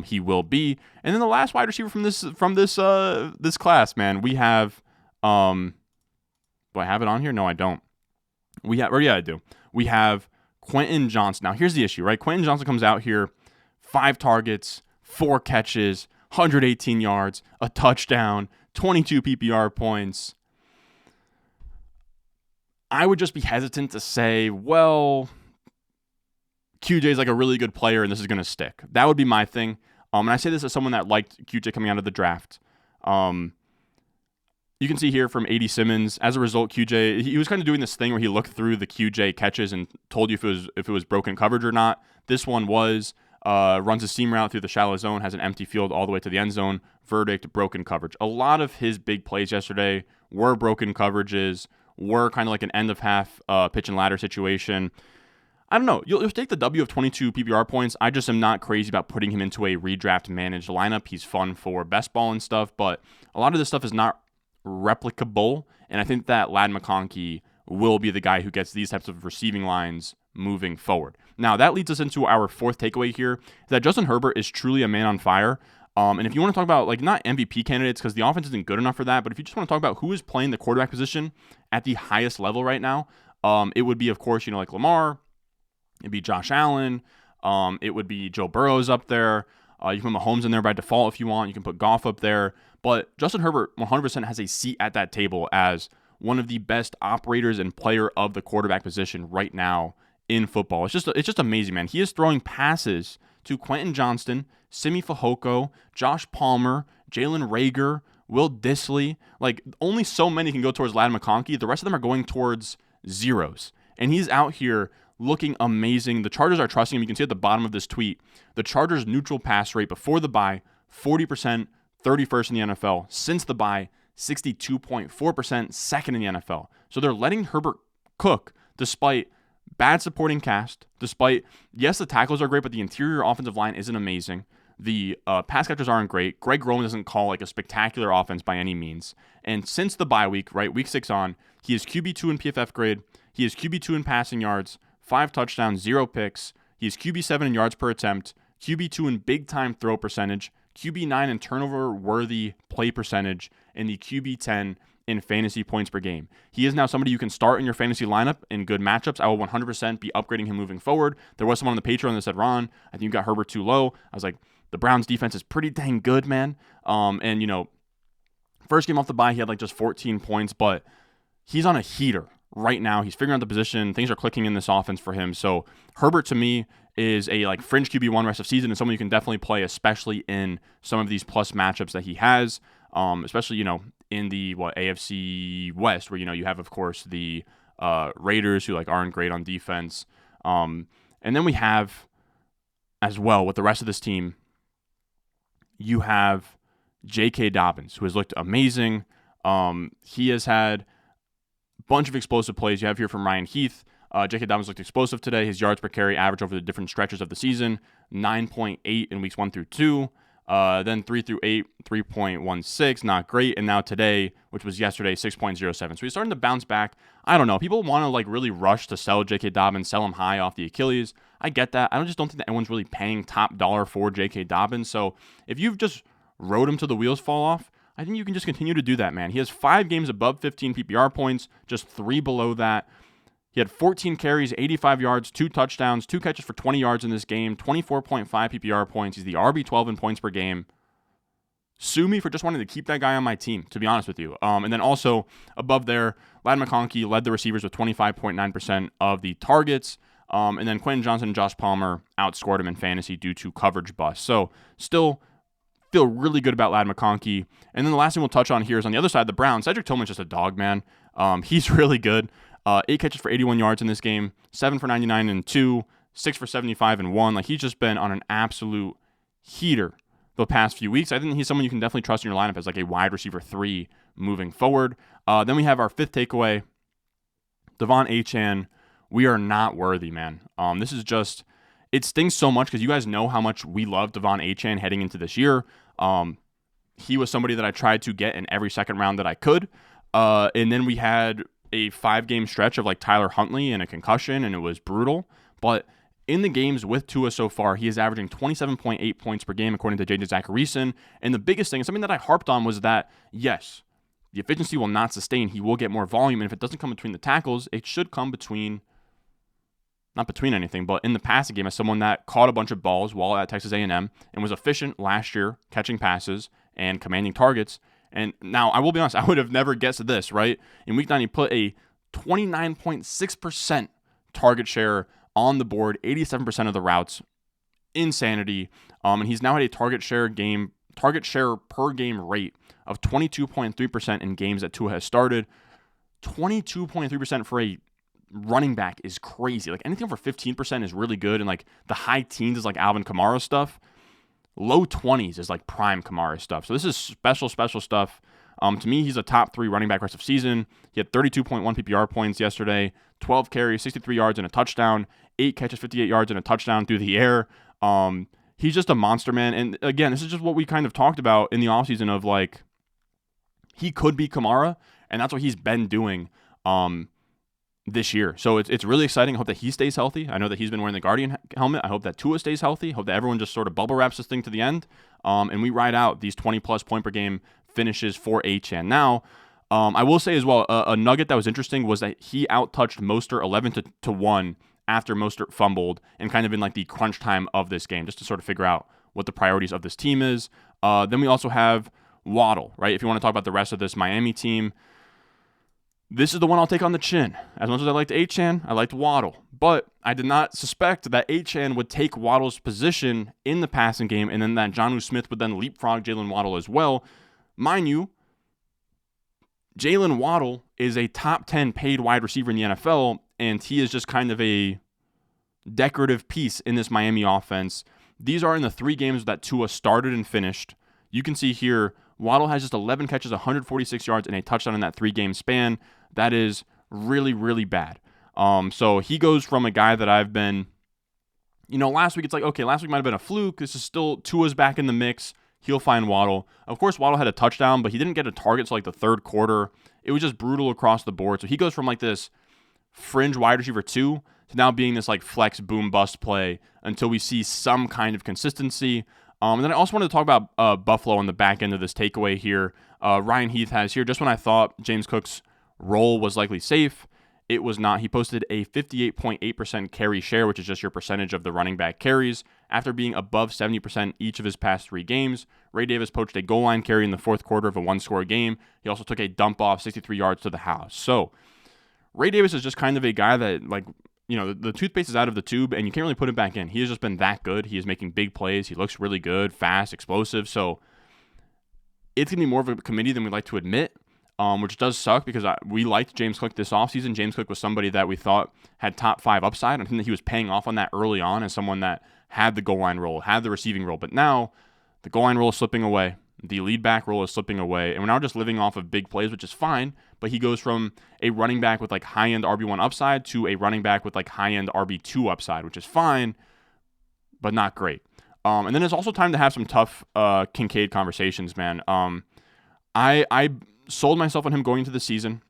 he will be. And then the last wide receiver from this class, man, we have. Do I have it on here? No, I don't. I do. We have Quentin Johnson. Now, here's the issue, right? Quentin Johnson comes out here, 5 targets, 4 catches, 118 yards, a touchdown, 22 PPR points. I would just be hesitant to say, well, QJ is like a really good player and this is going to stick. That would be my thing. And I say this as someone that liked QJ coming out of the draft. You can see here from A.D. Simmons, as a result, QJ, he was kind of doing this thing where he looked through the QJ catches and told you if it was broken coverage or not. This one was runs a seam route through the shallow zone, has an empty field all the way to the end zone. Verdict, broken coverage. A lot of his big plays yesterday were broken coverages, were kind of like an end of half pitch and ladder situation. I don't know. You'll take the W of 22 PPR points. I just am not crazy about putting him into a redraft managed lineup. He's fun for best ball and stuff, but a lot of this stuff is not replicable, and I think that Ladd McConkey will be the guy who gets these types of receiving lines moving forward. Now, that leads us into our fourth takeaway here, that Justin Herbert is truly a man on fire. And if you want to talk about, like, not MVP candidates, because the offense isn't good enough for that, but if you just want to talk about who is playing the quarterback position at the highest level right now, it would be, of course, like Lamar, it'd be Josh Allen, it would be Joe Burrow's up there. You can put Mahomes in there by default if you want. You can put Goff up there. But Justin Herbert 100% has a seat at that table as one of the best operators and player of the quarterback position right now in football. It's just amazing, man. He is throwing passes to Quentin Johnston, Simi Fehoko, Josh Palmer, Jalen Reagor, Will Dissly. Like, only so many can go towards Ladd McConkey. The rest of them are going towards zeros. And he's out here looking amazing. The Chargers are trusting him. You can see at the bottom of this tweet, the Chargers' neutral pass rate before the bye, 40%, 31st in the NFL. Since the bye, 62.4%, second in the NFL. So they're letting Herbert cook despite bad supporting cast, despite, yes, the tackles are great, but the interior offensive line isn't amazing. The pass catchers aren't great. Greg Roman doesn't call like a spectacular offense by any means. And since the bye week, right, week 6 on, he is QB2 in PFF grade. He is QB2 in passing yards, 5 touchdowns, 0 picks. He is QB7 in yards per attempt, QB2 in big-time throw percentage, QB9 in turnover-worthy play percentage, and the QB10 in fantasy points per game. He is now somebody you can start in your fantasy lineup in good matchups. I will 100% be upgrading him moving forward. There was someone on the Patreon that said, Ron, I think you got Herbert too low. I was like, the Browns defense is pretty dang good, man. And first game off the bye, he had like just 14 points, but he's on a heater right now. He's figuring out the position. Things are clicking in this offense for him. So Herbert, to me, is a like fringe QB1 rest of season and someone you can definitely play, especially in some of these plus matchups that he has, especially, in the AFC West, where, you have, of course, the Raiders, who like aren't great on defense. And then we have, as well, with the rest of this team, you have J.K. Dobbins, who has looked amazing. He has had a bunch of explosive plays. You have here from Ryan Heath. J.K. Dobbins looked explosive today. His yards per carry average over the different stretches of the season, 9.8 in weeks 1 through 2. Then 3 through 8, 3.16, not great. And now today, which was yesterday, 6.07. So he's starting to bounce back. I don't know. People want to like really rush to sell J.K. Dobbins, sell him high off the Achilles. I get that. I just don't think that anyone's really paying top dollar for J.K. Dobbins. So if you've just rode him till the wheels fall off, I think you can just continue to do that, man. He has 5 games above 15 PPR points, just 3 below that. He had 14 carries, 85 yards, 2 touchdowns, 2 catches for 20 yards in this game, 24.5 PPR points. He's the RB12 in points per game. Sue me for just wanting to keep that guy on my team, to be honest with you. And then also above there, Ladd McConkey led the receivers with 25.9% of the targets. And then Quentin Johnson and Josh Palmer outscored him in fantasy due to coverage bust. So still feel really good about Ladd McConkey. And then the last thing we'll touch on here is on the other side, the Browns. Cedric Tillman's just a dog, man. He's really good. 8 catches for 81 yards in this game, 7 for 99 and 2, 6 for 75 and 1. Like, he's just been on an absolute heater the past few weeks. I think he's someone you can definitely trust in your lineup as like a wide receiver 3 moving forward. Then we have our fifth takeaway. Devon Achane, we are not worthy, man. This is just, it stings so much because you guys know how much we love Devon Achane heading into this year. He was somebody that I tried to get in every second round that I could. And then we had a 5-game stretch of like Tyler Huntley and a concussion, and it was brutal. But in the games with Tua so far, he is averaging 27.8 points per game, according to J.J. Zacharyson. And the biggest thing, and something that I harped on, was that, yes, the efficiency will not sustain. He will get more volume, and if it doesn't come between the tackles, it should come between, not between anything, but in the passing game as someone that caught a bunch of balls while at Texas A&M and was efficient last year catching passes and commanding targets. And now, I will be honest, I would have never guessed this, right? In Week 9, he put a 29.6% target share on the board, 87% of the routes. Insanity. And he's now had a target share per game rate of 22.3% in games that Tua has started. 22.3% for a running back is crazy. Like anything over 15% is really good, and like the high teens is like Alvin Kamara stuff. Low 20s is like prime Kamara stuff. So this is special stuff. To me, he's a top 3 running back rest of season. He had 32.1 PPR points yesterday, 12 carries, 63 yards and a touchdown, 8 catches, 58 yards and a touchdown through the air. He's just a monster, man. And again, this is just what we kind of talked about in the offseason of like, he could be Kamara, and that's what he's been doing this year. So it's really exciting. I hope that he stays healthy. I know that he's been wearing the Guardian helmet. I hope that Tua stays healthy. I hope that everyone just sort of bubble wraps this thing to the end, and we ride out these 20-plus point per game finishes for Achane. Now, I will say as well, a nugget that was interesting was that he out-touched Mostert 11-1 after Mostert fumbled and kind of in like the crunch time of this game, just to sort of figure out what the priorities of this team is. Then we also have Waddle, right? If you want to talk about the rest of this Miami team, this is the one I'll take on the chin. As much as I liked Achane, I liked Waddle. But I did not suspect that Achane would take Waddle's position in the passing game, and then that Jonnu Smith would then leapfrog Jalen Waddle as well. Mind you, Jalen Waddle is a top 10 paid wide receiver in the NFL, and he is just kind of a decorative piece in this Miami offense. These are in the 3 games that Tua started and finished. You can see here, Waddle has just 11 catches, 146 yards, and a touchdown in that 3-game span. That is really, really bad. So he goes from a guy that I've been, last week it's like, okay, last week might have been a fluke. This is still Tua's back in the mix. He'll find Waddle. Of course, Waddle had a touchdown, but he didn't get a target until like the 3rd quarter. It was just brutal across the board. So he goes from like this fringe wide receiver 2 to now being this like flex boom bust play until we see some kind of consistency. And then I also wanted to talk about Buffalo on the back end of this takeaway here. Ryan Heath has here, just when I thought James Cook's role was likely safe, it was not. He posted a 58.8% carry share, which is just your percentage of the running back carries, after being above 70% each of his past 3 games. Ray Davis poached a goal line carry in the 4th quarter of a 1-score game. He also took a dump off 63 yards to the house. So Ray Davis is just kind of a guy that, like, the toothpaste is out of the tube, and you can't really put it back in. He has just been that good. He is making big plays. He looks really good, fast, explosive. So it's going to be more of a committee than we'd like to admit, which does suck because we liked James Cook this offseason. James Cook was somebody that we thought had top 5 upside. I think that he was paying off on that early on as someone that had the goal line role, had the receiving role. But now the goal line role is slipping away. The lead back role is slipping away, and we're now just living off of big plays, which is fine, but he goes from a running back with like high-end RB1 upside to a running back with like high-end RB2 upside, which is fine, but not great. And then it's also time to have some tough Kincaid conversations, man. I sold myself on him going into the season.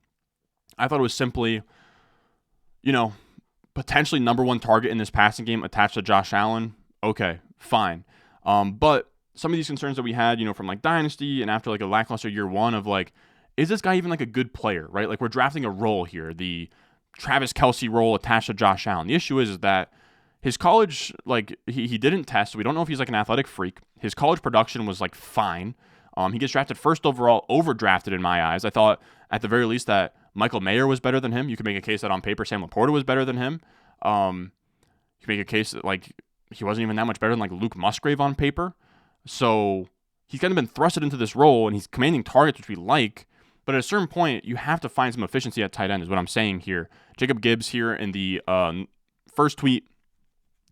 I thought it was simply, potentially number 1 target in this passing game attached to Josh Allen. Okay, fine. But some of these concerns that we had, from like Dynasty and after like a lackluster year 1 of like, is this guy even like a good player, right? Like we're drafting a role here, the Travis Kelce role attached to Josh Allen. The issue is that his college, like he didn't test. So we don't know if he's like an athletic freak. His college production was like fine. He gets drafted 1st overall, overdrafted in my eyes. I thought at the very least that Michael Mayer was better than him. You could make a case that on paper Sam Laporta was better than him. You could make a case that like he wasn't even that much better than like Luke Musgrave on paper. So he's kind of been thrusted into this role, and he's commanding targets, which we like. But at a certain point, you have to find some efficiency at tight end is what I'm saying here. Jacob Gibbs here in the first tweet.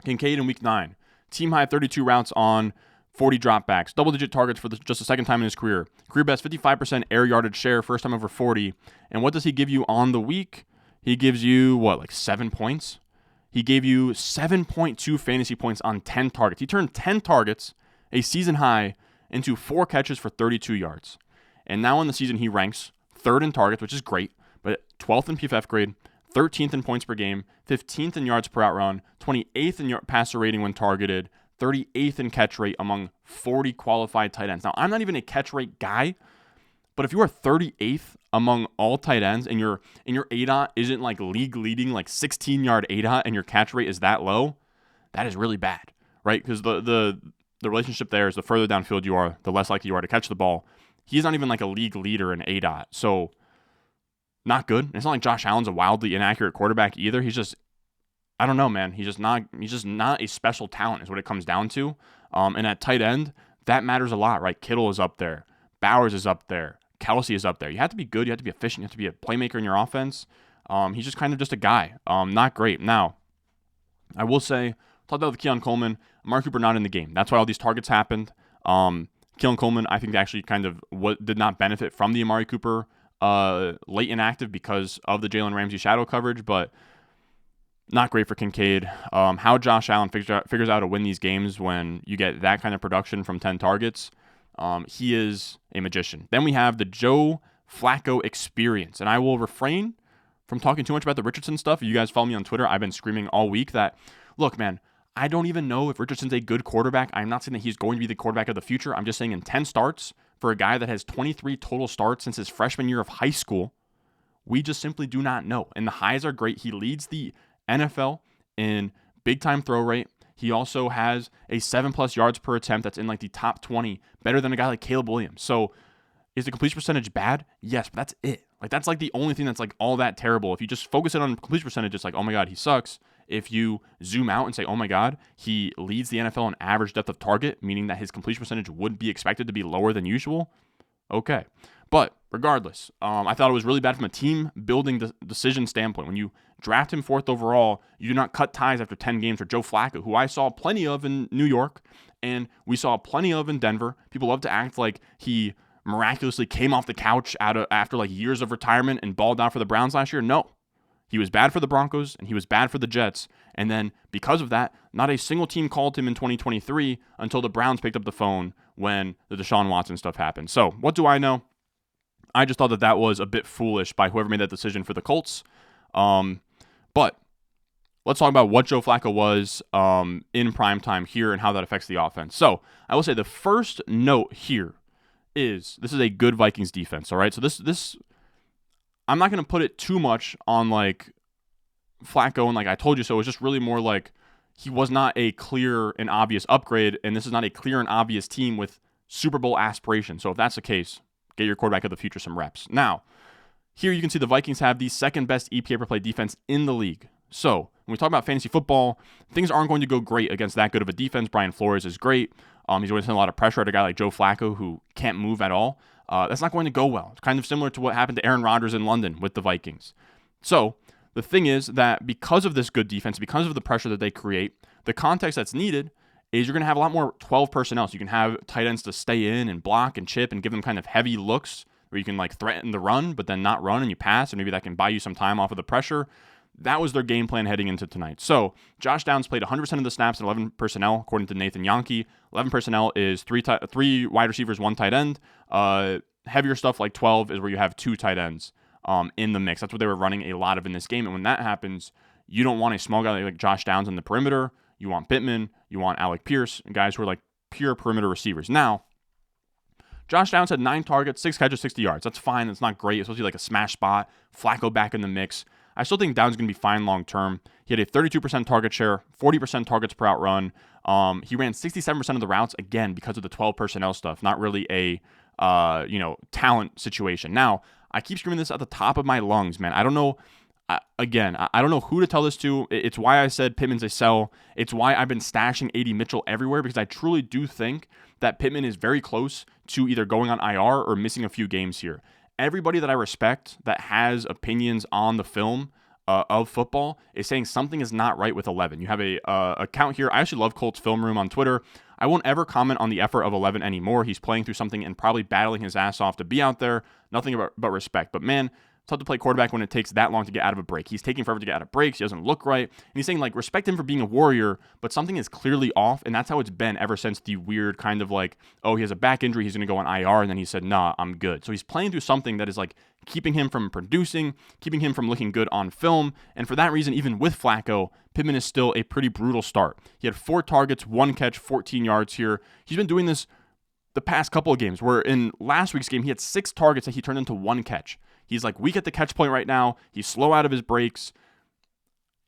Kincaid in week 9. Team high 32 routes on 40 dropbacks. Double-digit targets for just the 2nd time in his career. Career best 55% air yardage share, first time over 40. And what does he give you on the week? he gives you, like 7 points? He gave you 7.2 fantasy points on 10 targets. He turned 10 targets, a season high, into 4 catches for 32 yards. And now in the season, he ranks 3rd in targets, which is great, but 12th in PFF grade, 13th in points per game, 15th in yards per out run, 28th in passer rating when targeted, 38th in catch rate among 40 qualified tight ends. Now, I'm not even a catch rate guy, but if you are 38th among all tight ends and your ADOT isn't like league leading, like 16-yard ADOT, and your catch rate is that low, that is really bad, right? Because the relationship there is the further downfield you are, the less likely you are to catch the ball. He's not even like a league leader in ADOT, so not good. It's not like Josh Allen's a wildly inaccurate quarterback either. He's just, I don't know, man. He's just not a special talent is what it comes down to. And at tight end, that matters a lot, right? Kittle is up there. Bowers is up there. Kelsey is up there. You have to be good. You have to be efficient. You have to be a playmaker in your offense. He's just kind of just a guy. Not great. Now, I will say, talked about with Keon Coleman, Amari Cooper not in the game. That's why all these targets happened. Keon Coleman, I think, actually kind of did not benefit from the Amari Cooper late inactive because of the Jalen Ramsey shadow coverage, but not great for Kincaid. How Josh Allen figures out to win these games when you get that kind of production from 10 targets, he is a magician. Then we have the Joe Flacco experience, and I will refrain from talking too much about the Richardson stuff. You guys follow me on Twitter. I've been screaming all week that, look, man, I don't even know if Richardson's a good quarterback. I'm not saying that he's going to be the quarterback of the future. I'm just saying in 10 starts, for a guy that has 23 total starts since his freshman year of high school, we just simply do not know. And the highs are great. He leads the NFL in big-time throw rate. He also has a 7+ yards per attempt that's in like the top 20, better than a guy like Caleb Williams. So is the completion percentage bad? Yes, but that's it. Like that's like the only thing that's like all that terrible. If you just focus it on completion percentage, it's like, oh my God, he sucks. If you zoom out and say, oh my God, he leads the NFL in average depth of target, meaning that his completion percentage would be expected to be lower than usual, okay. But regardless, I thought it was really bad from a team building decision standpoint. When you draft him 4th overall, you do not cut ties after 10 games for Joe Flacco, who I saw plenty of in New York, and we saw plenty of in Denver. People love to act like he miraculously came off the couch after like years of retirement and balled out for the Browns last year. No. He was bad for the Broncos, and he was bad for the Jets. And then, because of that, not a single team called him in 2023 until the Browns picked up the phone when the Deshaun Watson stuff happened. So, what do I know? I just thought that was a bit foolish by whoever made that decision for the Colts. But let's talk about what Joe Flacco was in primetime here and how that affects the offense. So, I will say the first note here is this is a good Vikings defense, all right? So, this I'm not going to put it too much on like Flacco and like I told you so. It's just really more like he was not a clear and obvious upgrade, and this is not a clear and obvious team with Super Bowl aspirations. So if that's the case, get your quarterback of the future some reps. Now, here you can see the Vikings have the second best EPA per play defense in the league. So when we talk about fantasy football, things aren't going to go great against that good of a defense. Brian Flores is great. He's going to send a lot of pressure at a guy like Joe Flacco who can't move at all. That's not going to go well. It's kind of similar to what happened to Aaron Rodgers in London with the Vikings. So the thing is that because of this good defense, because of the pressure that they create, the context that's needed is you're going to have a lot more 12 personnel. So you can have tight ends to stay in and block and chip and give them kind of heavy looks where you can like threaten the run, but then not run and you pass, and maybe that can buy you some time off of the pressure. That was their game plan heading into tonight. So Josh Downs played 100% of the snaps in 11 personnel, according to Nathan Yonke. 11 personnel is three wide receivers, 1 tight end. Heavier stuff like 12 is where you have 2 tight ends in the mix. That's what they were running a lot of in this game. And when that happens, you don't want a small guy like Josh Downs in the perimeter. You want Pittman. You want Alec Pierce, guys who are like pure perimeter receivers. Now, Josh Downs had 9 targets, 6 catches, 60 yards. That's fine. That's not great. It's supposed to be like a smash spot. Flacco back in the mix. I still think Downs is going to be fine long term. He had a 32% target share, 40% targets per out run. He ran 67% of the routes, again, because of the 12 personnel stuff. Not really a talent situation. Now, I keep screaming this at the top of my lungs, man. I don't know. I don't know who to tell this to. It's why I said Pittman's a sell. It's why I've been stashing A.D. Mitchell everywhere, because I truly do think that Pittman is very close to either going on IR or missing a few games here. Everybody that I respect that has opinions on the film of football is saying something is not right with 11. You have a account here. I actually love Colts Film Room on Twitter. I won't ever comment on the effort of 11 anymore. He's playing through something and probably battling his ass off to be out there. Nothing but respect. But man, tough to play quarterback when it takes that long to get out of a break. He's taking forever to get out of breaks. He doesn't look right. And he's saying, like, respect him for being a warrior, but something is clearly off. And that's how it's been ever since the weird kind of like, oh, he has a back injury, he's going to go on IR. And then he said, nah, I'm good. So he's playing through something that is like keeping him from producing, keeping him from looking good on film. And for that reason, even with Flacco, Pittman is still a pretty brutal start. He had 4 targets, 1 catch, 14 yards here. He's been doing this the past couple of games, where in last week's game, he had 6 targets that he turned into 1 catch. He's like weak at the catch point right now. He's slow out of his breaks.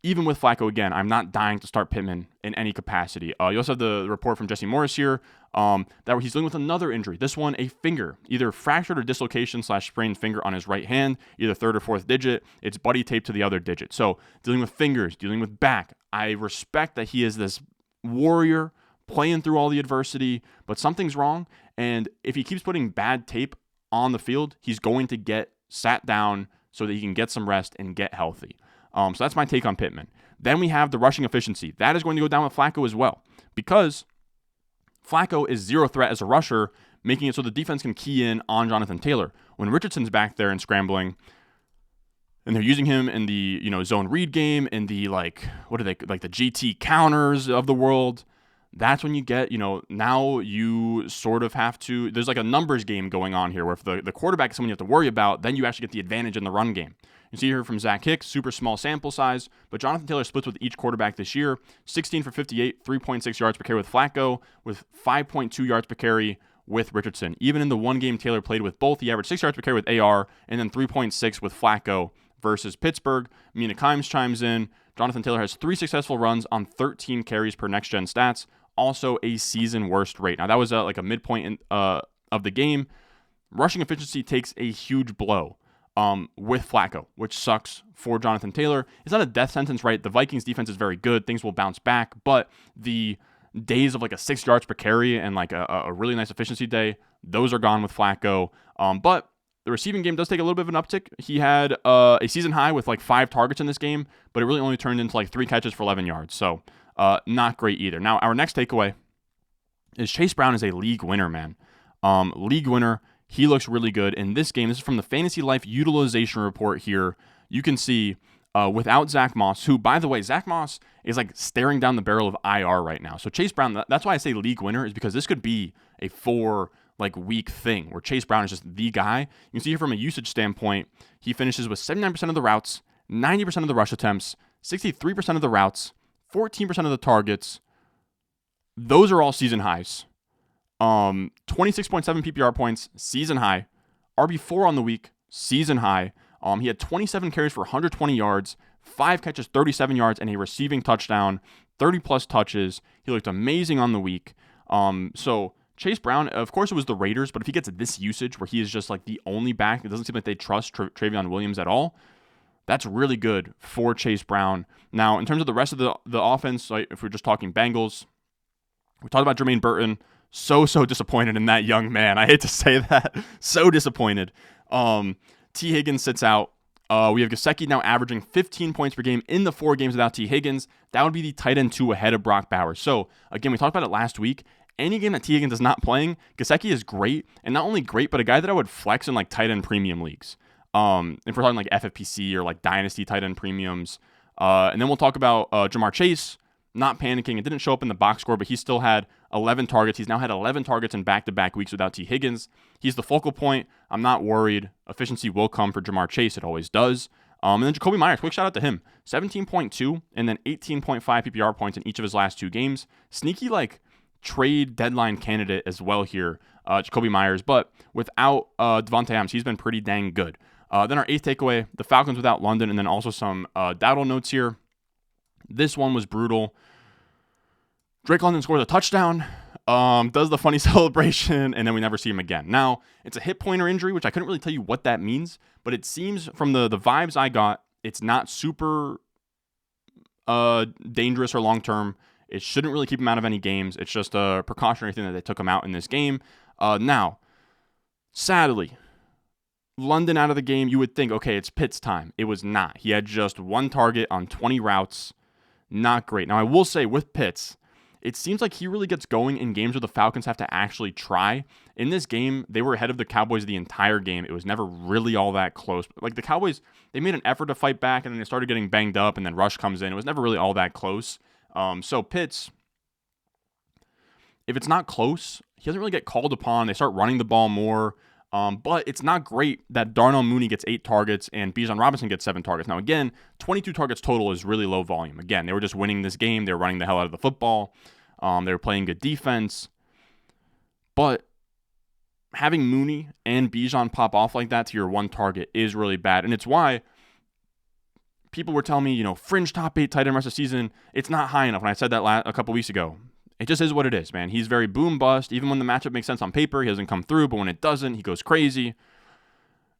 Even with Flacco, again, I'm not dying to start Pittman in any capacity. You also have the report from Jesse Morris here that he's dealing with another injury. This one, a finger, either fractured or dislocation/sprained finger on his right hand, either 3rd or 4th digit. It's buddy taped to the other digit. So dealing with fingers, dealing with back. I respect that he is this warrior playing through all the adversity, but something's wrong. And if he keeps putting bad tape on the field, he's going to get sat down so that he can get some rest and get healthy. So that's my take on Pittman. Then we have the rushing efficiency. That is going to go down with Flacco as well, because Flacco is 0 threat as a rusher, making it so the defense can key in on Jonathan Taylor. When Richardson's back there and scrambling, and they're using him in the zone read game, in the like the GT counters of the world, that's when you get, now you sort of have to, there's like a numbers game going on here, where if the quarterback is someone you have to worry about, then you actually get the advantage in the run game. You see here from Zach Hicks, super small sample size, but Jonathan Taylor splits with each quarterback this year, 16 for 58, 3.6 yards per carry with Flacco, with 5.2 yards per carry with Richardson. Even in the one game Taylor played with both, he averaged 6 yards per carry with AR, and then 3.6 with Flacco versus Pittsburgh. Mina Kimes chimes in. Jonathan Taylor has 3 successful runs on 13 carries per next-gen stats, also a season worst rate. Now, that was like a midpoint of the game. Rushing efficiency takes a huge blow with Flacco, which sucks for Jonathan Taylor. It's not a death sentence, right? The Vikings defense is very good. Things will bounce back, but the days of like a 6 yards per carry and like a really nice efficiency day, those are gone with Flacco. But the receiving game does take a little bit of an uptick. He had a season high with like 5 targets in this game, but it really only turned into like 3 catches for 11 yards. So not great either. Now, our next takeaway is Chase Brown is a league winner, man. League winner. He looks really good in this game. This is from the Fantasy Life utilization report here. You can see without Zach Moss, who, by the way, Zach Moss is like staring down the barrel of IR right now. So Chase Brown, that's why I say league winner, is because this could be a 4-week thing where Chase Brown is just the guy. You can see here from a usage standpoint, he finishes with 79% of the routes, 90% of the rush attempts, 63% of the routes, 14% of the targets. Those are all season highs. 26.7 PPR points, season high. RB4 on the week, season high. He had 27 carries for 120 yards, 5 catches, 37 yards, and a receiving touchdown, 30-plus touches. He looked amazing on the week. So Chase Brown, of course it was the Raiders, but if he gets this usage where he is just like the only back, it doesn't seem like they trust Travion Williams at all, that's really good for Chase Brown. Now, in terms of the rest of the offense, like if we're just talking Bengals, we talked about Jermaine Burton. So disappointed in that young man. I hate to say that. So disappointed. T. Higgins sits out. We have Gesicki now averaging 15 points per game in the 4 games without T. Higgins. That would be the tight end 2 ahead of Brock Bowers. So, again, we talked about it last week. Any game that T. Higgins is not playing, Gesicki is great. And not only great, but a guy that I would flex in like tight end premium leagues. If we're talking like FFPC or like Dynasty tight end premiums. And then we'll talk about Jamar Chase. Not panicking. It didn't show up in the box score, but he still had 11 targets. He's now had 11 targets in back-to-back weeks without T. Higgins. He's the focal point. I'm not worried. Efficiency will come for Jamar Chase. It always does. And then Jakobi Meyers, quick shout out to him. 17.2 and then 18.5 PPR points in each of his last 2 games. Sneaky like trade deadline candidate as well here, Jakobi Meyers. But without Devontae Adams, he's been pretty dang good. Then our 8th takeaway, the Falcons without London, and then also some Dowdle notes here. This one was brutal. Drake London scores a touchdown, does the funny celebration, and then we never see him again. Now, it's a hip pointer injury, which I couldn't really tell you what that means, but it seems from the vibes I got, it's not super dangerous or long-term. It shouldn't really keep him out of any games. It's just a precautionary thing that they took him out in this game. Now, sadly, London out of the game, you would think, okay, it's Pitt's time. It was not. He had just 1 target on 20 routes. Not great. Now, I will say with Pitts, it seems like he really gets going in games where the Falcons have to actually try. In this game, they were ahead of the Cowboys the entire game. It was never really all that close. Like the Cowboys, they made an effort to fight back, and then they started getting banged up, and then Rush comes in. It was never really all that close. So Pitts, if it's not close, he doesn't really get called upon. They start running the ball more. But it's not great that Darnell Mooney gets 8 targets and Bijan Robinson gets 7 targets. Now, again, 22 targets total is really low volume. Again, they were just winning this game. They were running the hell out of the football. They were playing good defense. But having Mooney and Bijan pop off like that to your 1 target is really bad. And it's why people were telling me, fringe top 8 tight end rest of the season, it's not high enough. And I said that a couple weeks ago. It just is what it is, man. He's very boom bust. Even when the matchup makes sense on paper, he doesn't come through. But when it doesn't, he goes crazy.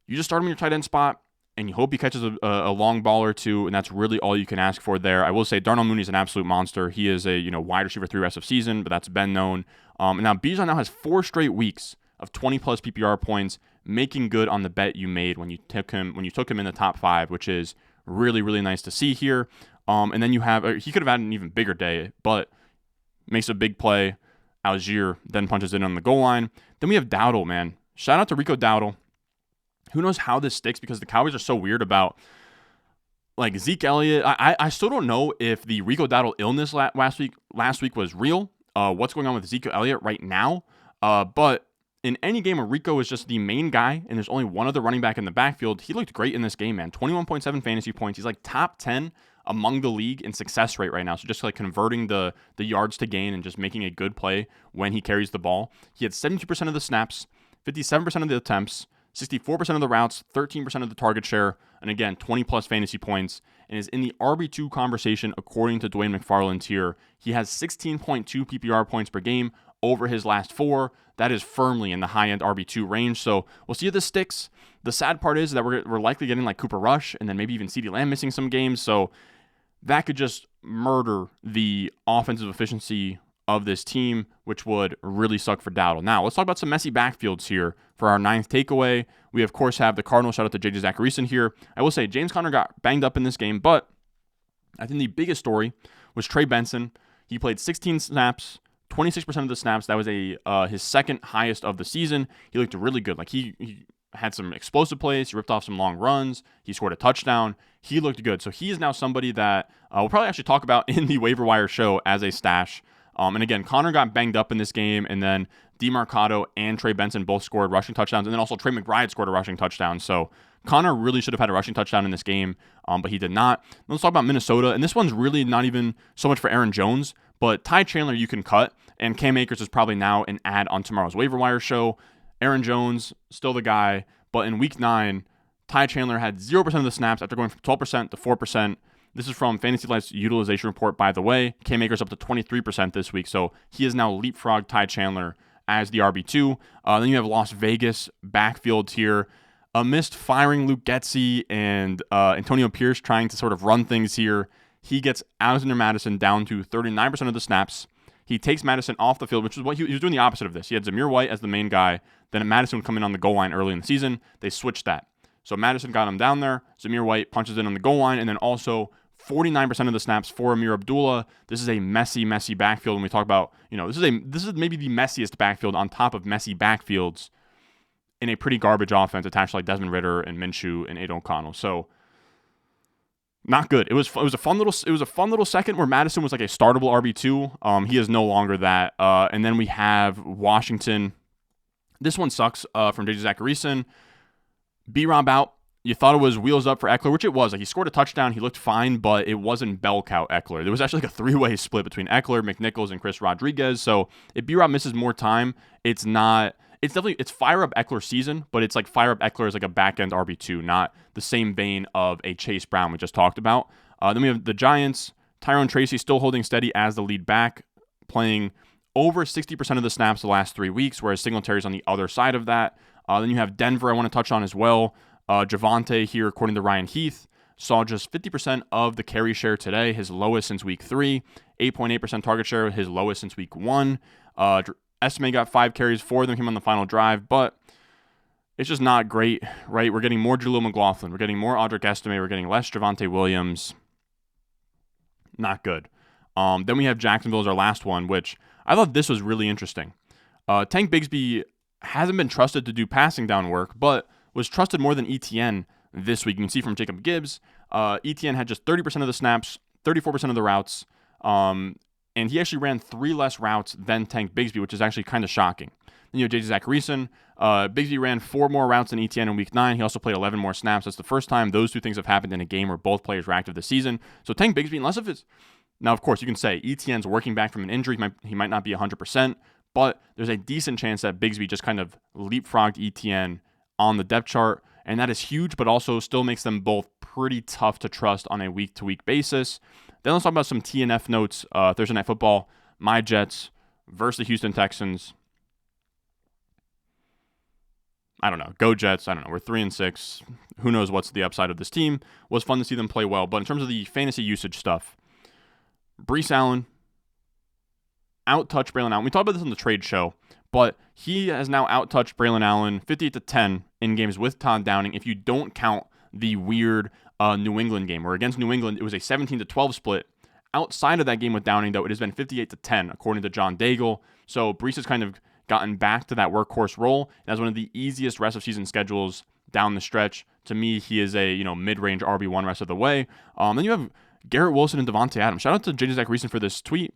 You just start him in your tight end spot, and you hope he catches a long ball or two, and that's really all you can ask for there. I will say Darnell Mooney is an absolute monster. He is a wide receiver 3 rest of season, but that's been known. And now Bijan now has 4 straight weeks of 20-plus PPR points, making good on the bet you made when you took him in the top 5, which is really, really nice to see here. And then he could have had an even bigger day, but makes a big play. Algier then punches in on the goal line. Then we have Dowdle, man. Shout out to Rico Dowdle. Who knows how this sticks because the Cowboys are so weird about Zeke Elliott. I still don't know if the Rico Dowdle illness last week was real. What's going on with Zeke Elliott right now? But in any game where Rico is just the main guy and there's only one other running back in the backfield, he looked great in this game, man. 21.7 fantasy points. He's like top 10 among the league in success rate right now. So just converting the yards to gain and just making a good play when he carries the ball. He had 72% of the snaps, 57% of the attempts, 64% of the routes, 13% of the target share, and again, 20-plus fantasy points, and is in the RB2 conversation according to Dwayne McFarland here. He has 16.2 PPR points per game over his last 4. That is firmly in the high-end RB2 range, so we'll see if this sticks. The sad part is that we're likely getting Cooper Rush and then maybe even CeeDee Lamb missing some games, so that could just murder the offensive efficiency of this team, which would really suck for Dowdle. Now, let's talk about some messy backfields here for our 9th takeaway. We, of course, have the Cardinals. Shout out to J.J. Zacharyson here. I will say James Conner got banged up in this game, but I think the biggest story was Trey Benson. He played 16 snaps, 26% of the snaps. That was his second highest of the season. He looked really good. He had some explosive plays. He ripped off some long runs. He scored a touchdown. He looked good. So he is now somebody that we'll probably actually talk about in the waiver wire show as a stash. And again, Connor got banged up in this game, and then DeMarcado and Trey Benson both scored rushing touchdowns, and then also Trey McBride scored a rushing touchdown. So Connor really should have had a rushing touchdown in this game, but he did not. Let's talk about Minnesota, and this one's really not even so much for Aaron Jones, but Ty Chandler you can cut, and Cam Akers is probably now an ad on tomorrow's waiver wire show. Aaron Jones, still the guy, but in Week 9, Ty Chandler had 0% of the snaps after going from 12% to 4%. This is from Fantasy Life's utilization report, by the way. Cam Akers up to 23% this week, so he is now leapfrogged Ty Chandler as the RB2. Then you have Las Vegas backfields here. Amidst firing Luke Getsy and Antonio Pierce trying to sort of run things here, he gets Alexander Madison down to 39% of the snaps. He takes Madison off the field, which is what he was doing the opposite of this. He had Zamir White as the main guy. Then Madison would come in on the goal line early in the season. They switched that. So Madison got him down there. Zamir White punches in on the goal line, and then also 49% of the snaps for Amir Abdullah. This is a messy backfield. When we talk about, this is maybe the messiest backfield on top of messy backfields in a pretty garbage offense attached to Desmond Ridder and Minshew and Aidan O'Connell. So not good. It was a fun little second where Madison was like a startable RB2. He is no longer that. And then we have Washington. This one sucks from J.J. Zacharyson. B-Rob out. You thought it was wheels up for Eckler, which it was. He scored a touchdown. He looked fine, but it wasn't bell cow Eckler. There was actually a 3-way split between Eckler, McNichols, and Chris Rodriguez. So if B-Rob misses more time, it's fire up Eckler season, but it's fire up Eckler as a back end RB2, not the same vein of a Chase Brown we just talked about. Then we have the Giants. Tyrone Tracy still holding steady as the lead back, playing over 60% of the snaps the last 3 weeks, whereas Singletary's on the other side of that. Then you have Denver I want to touch on as well. Javonte here, according to Ryan Heath, saw just 50% of the carry share today, his lowest since week 3. 8.8% target share, his lowest since week 1. Esme got 5 carries, 4 of them came on the final drive, but it's just not great, right? We're getting more Jaleel McLaughlin. We're getting more Audric Estime. We're getting less Javonte Williams. Not good. Then we have Jacksonville as our last one, which I thought this was really interesting. Tank Bigsby hasn't been trusted to do passing down work, but was trusted more than ETN this week. You can see from Jacob Gibbs, ETN had just 30% of the snaps, 34% of the routes, and he actually ran 3 less routes than Tank Bigsby, which is actually kind of shocking. Then you have J.J. Zacharyson. Bigsby ran 4 more routes than ETN in Week 9. He also played 11 more snaps. That's the first time those two things have happened in a game where both players were active this season. So Tank Bigsby, unless if it's... Now, of course, you can say ETN's working back from an injury. He might not be 100%, but there's a decent chance that Bigsby just kind of leapfrogged ETN on the depth chart, and that is huge, but also still makes them both pretty tough to trust on a week-to-week basis. Then let's talk about some TNF notes. Thursday Night Football, my Jets versus the Houston Texans. I don't know. Go Jets. I don't know. We're 3-6. Who knows what's the upside of this team. It was fun to see them play well. But in terms of the fantasy usage stuff, Breece Allen out-touched Braylon Allen. We talked about this on the trade show, but he has now out-touched Braylon Allen 58-10 in games with Todd Downing if you don't count the weird New England game, where against New England, it was a 17-12 split. Outside of that game with Downing, though, it has been 58-10, according to John Daigle. So Breece has kind of gotten back to that workhorse role. And as one of the easiest rest of season schedules down the stretch. To me, he is a mid-range RB1 rest of the way. Then you have Garrett Wilson and Devontae Adams. Shout out to J.J. Zacharyson for this tweet.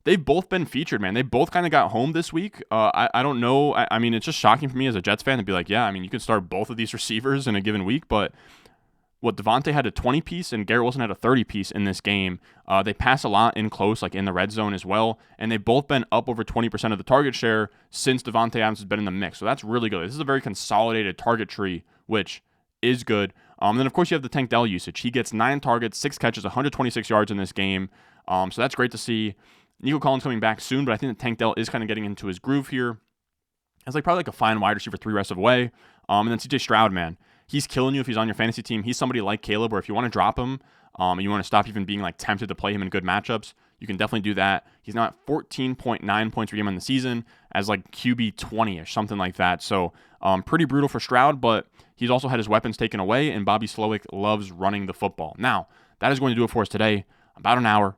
They've both been featured, man. They both kind of got home this week. I don't know. I mean, it's just shocking for me as a Jets fan to be like, yeah, I mean, you could start both of these receivers in a given week, but Devontae had a 20-piece and Garrett Wilson had a 30-piece in this game. They pass a lot in close, like in the red zone as well, and they've both been up over 20% of the target share since Devontae Adams has been in the mix. So that's really good. This is a very consolidated target tree, which is good. And then, of course, you have the Tank Dell usage. He gets 9 targets, 6 catches, 126 yards in this game. So that's great to see. Nico Collins coming back soon, but I think that Tank Dell is kind of getting into his groove here. It's probably a fine wide receiver 3 rest of the way. And then CJ Stroud, man. He's killing you if he's on your fantasy team. He's somebody like Caleb where if you want to drop him and you want to stop even being tempted to play him in good matchups, you can definitely do that. He's now at 14.9 points per game on the season as QB 20-ish, something like that. So pretty brutal for Stroud, but he's also had his weapons taken away, and Bobby Slowick loves running the football. Now, that is going to do it for us today. About an hour.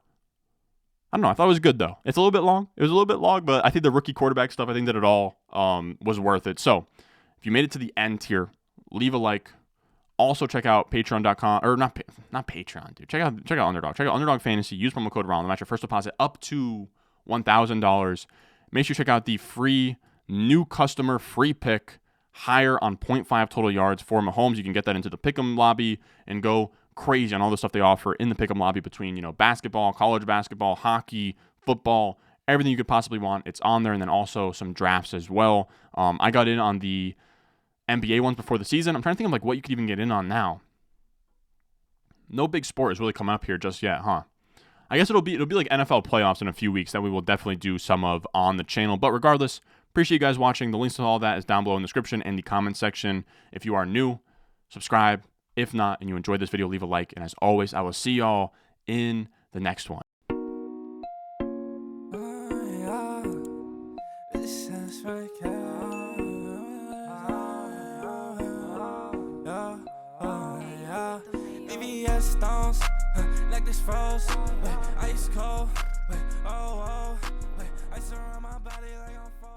I don't know. I thought it was good, though. It's a little bit long. It was a little bit long, but I think the rookie quarterback stuff, I think that it all was worth it. So if you made it to the end here, leave a like. Also check out patreon.com, or not Patreon, dude. Check out Underdog. Check out Underdog Fantasy. Use promo code RON to match your first deposit up to $1,000. Make sure you check out the free new customer free pick higher on 0.5 total yards for Mahomes. You can get that into the Pick'em lobby and go crazy on all the stuff they offer in the Pick'em lobby between basketball, college basketball, hockey, football, everything you could possibly want. It's on there, and then also some drafts as well. I got in on the NBA ones before the season. I'm trying to think of what you could even get in on now. No big sport has really come up here just yet, huh? I guess it'll be like NFL playoffs in a few weeks that we will definitely do some of on the channel. But regardless, appreciate you guys watching. The links to all that is down below in the description and the comment section. If you are new, subscribe. If not, and you enjoyed this video, leave a like. And as always, I will see y'all in the next one. Stones, like this froze, ice cold, ice around my body like I'm frozen.